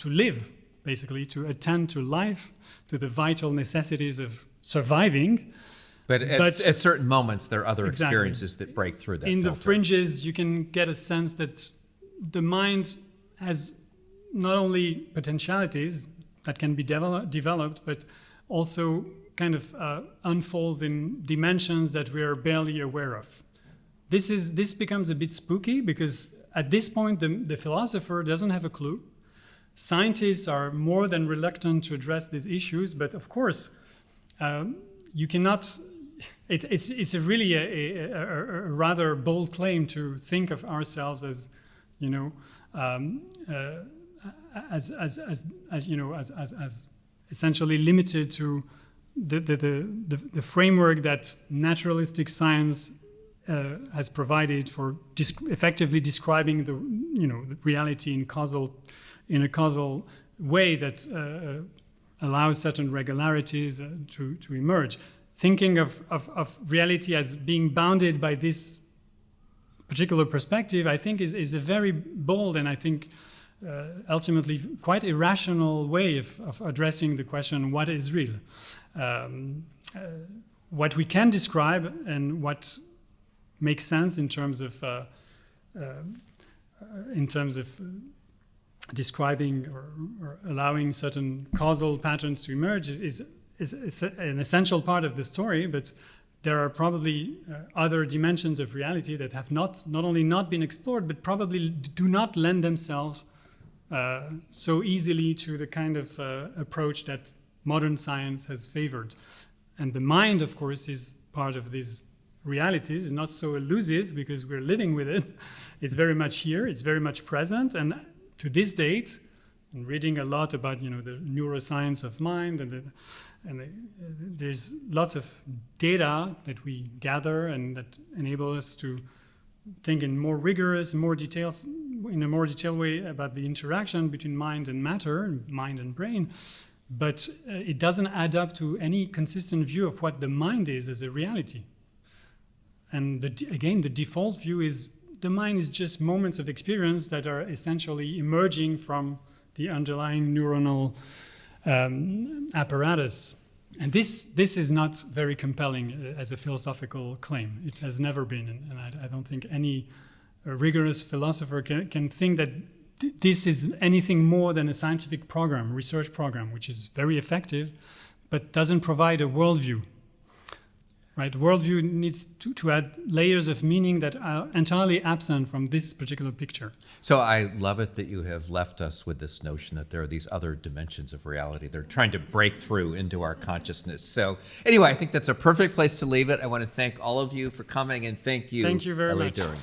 live, basically, to attend to life, to the vital necessities of surviving. But at certain moments, there are other Exactly. experiences that break through that In filter. the fringes, you can get a sense that the mind has not only potentialities that can be developed, but also kind of unfolds in dimensions that we are barely aware of. This becomes a bit spooky because at this point, the philosopher doesn't have a clue. Scientists are more than reluctant to address these issues, but of course, you cannot. It's really a rather bold claim to think of ourselves as, as essentially limited to the framework that naturalistic science has provided for effectively describing the reality in a causal way that allows certain regularities to emerge. Thinking of reality as being bounded by this particular perspective, I think, is a very bold and I think ultimately quite irrational way of addressing the question, what is real? What we can describe and what makes sense in terms of describing or allowing certain causal patterns to emerge is an essential part of the story, but there are probably other dimensions of reality that have not only not been explored, but probably do not lend themselves so easily to the kind of approach that modern science has favored. And the mind, of course, is part of these realities. It's not so elusive because we're living with it. It's very much here. It's very much present. And to this date, and reading a lot about the neuroscience of mind there's lots of data that we gather and that enable us to think in a more detailed way about the interaction between mind and matter, mind and brain. But it doesn't add up to any consistent view of what the mind is as a reality. And again, the default view is the mind is just moments of experience that are essentially emerging from the underlying neuronal apparatus. And this is not very compelling as a philosophical claim. It has never been, and I don't think any rigorous philosopher can think that this is anything more than a scientific program, research program, which is very effective, but doesn't provide a worldview. Right, worldview needs to add layers of meaning that are entirely absent from this particular picture. So I love it that you have left us with this notion that there are these other dimensions of reality. They're trying to break through into our consciousness. So anyway, I think that's a perfect place to leave it. I want to thank all of you for coming, and thank you very much. During.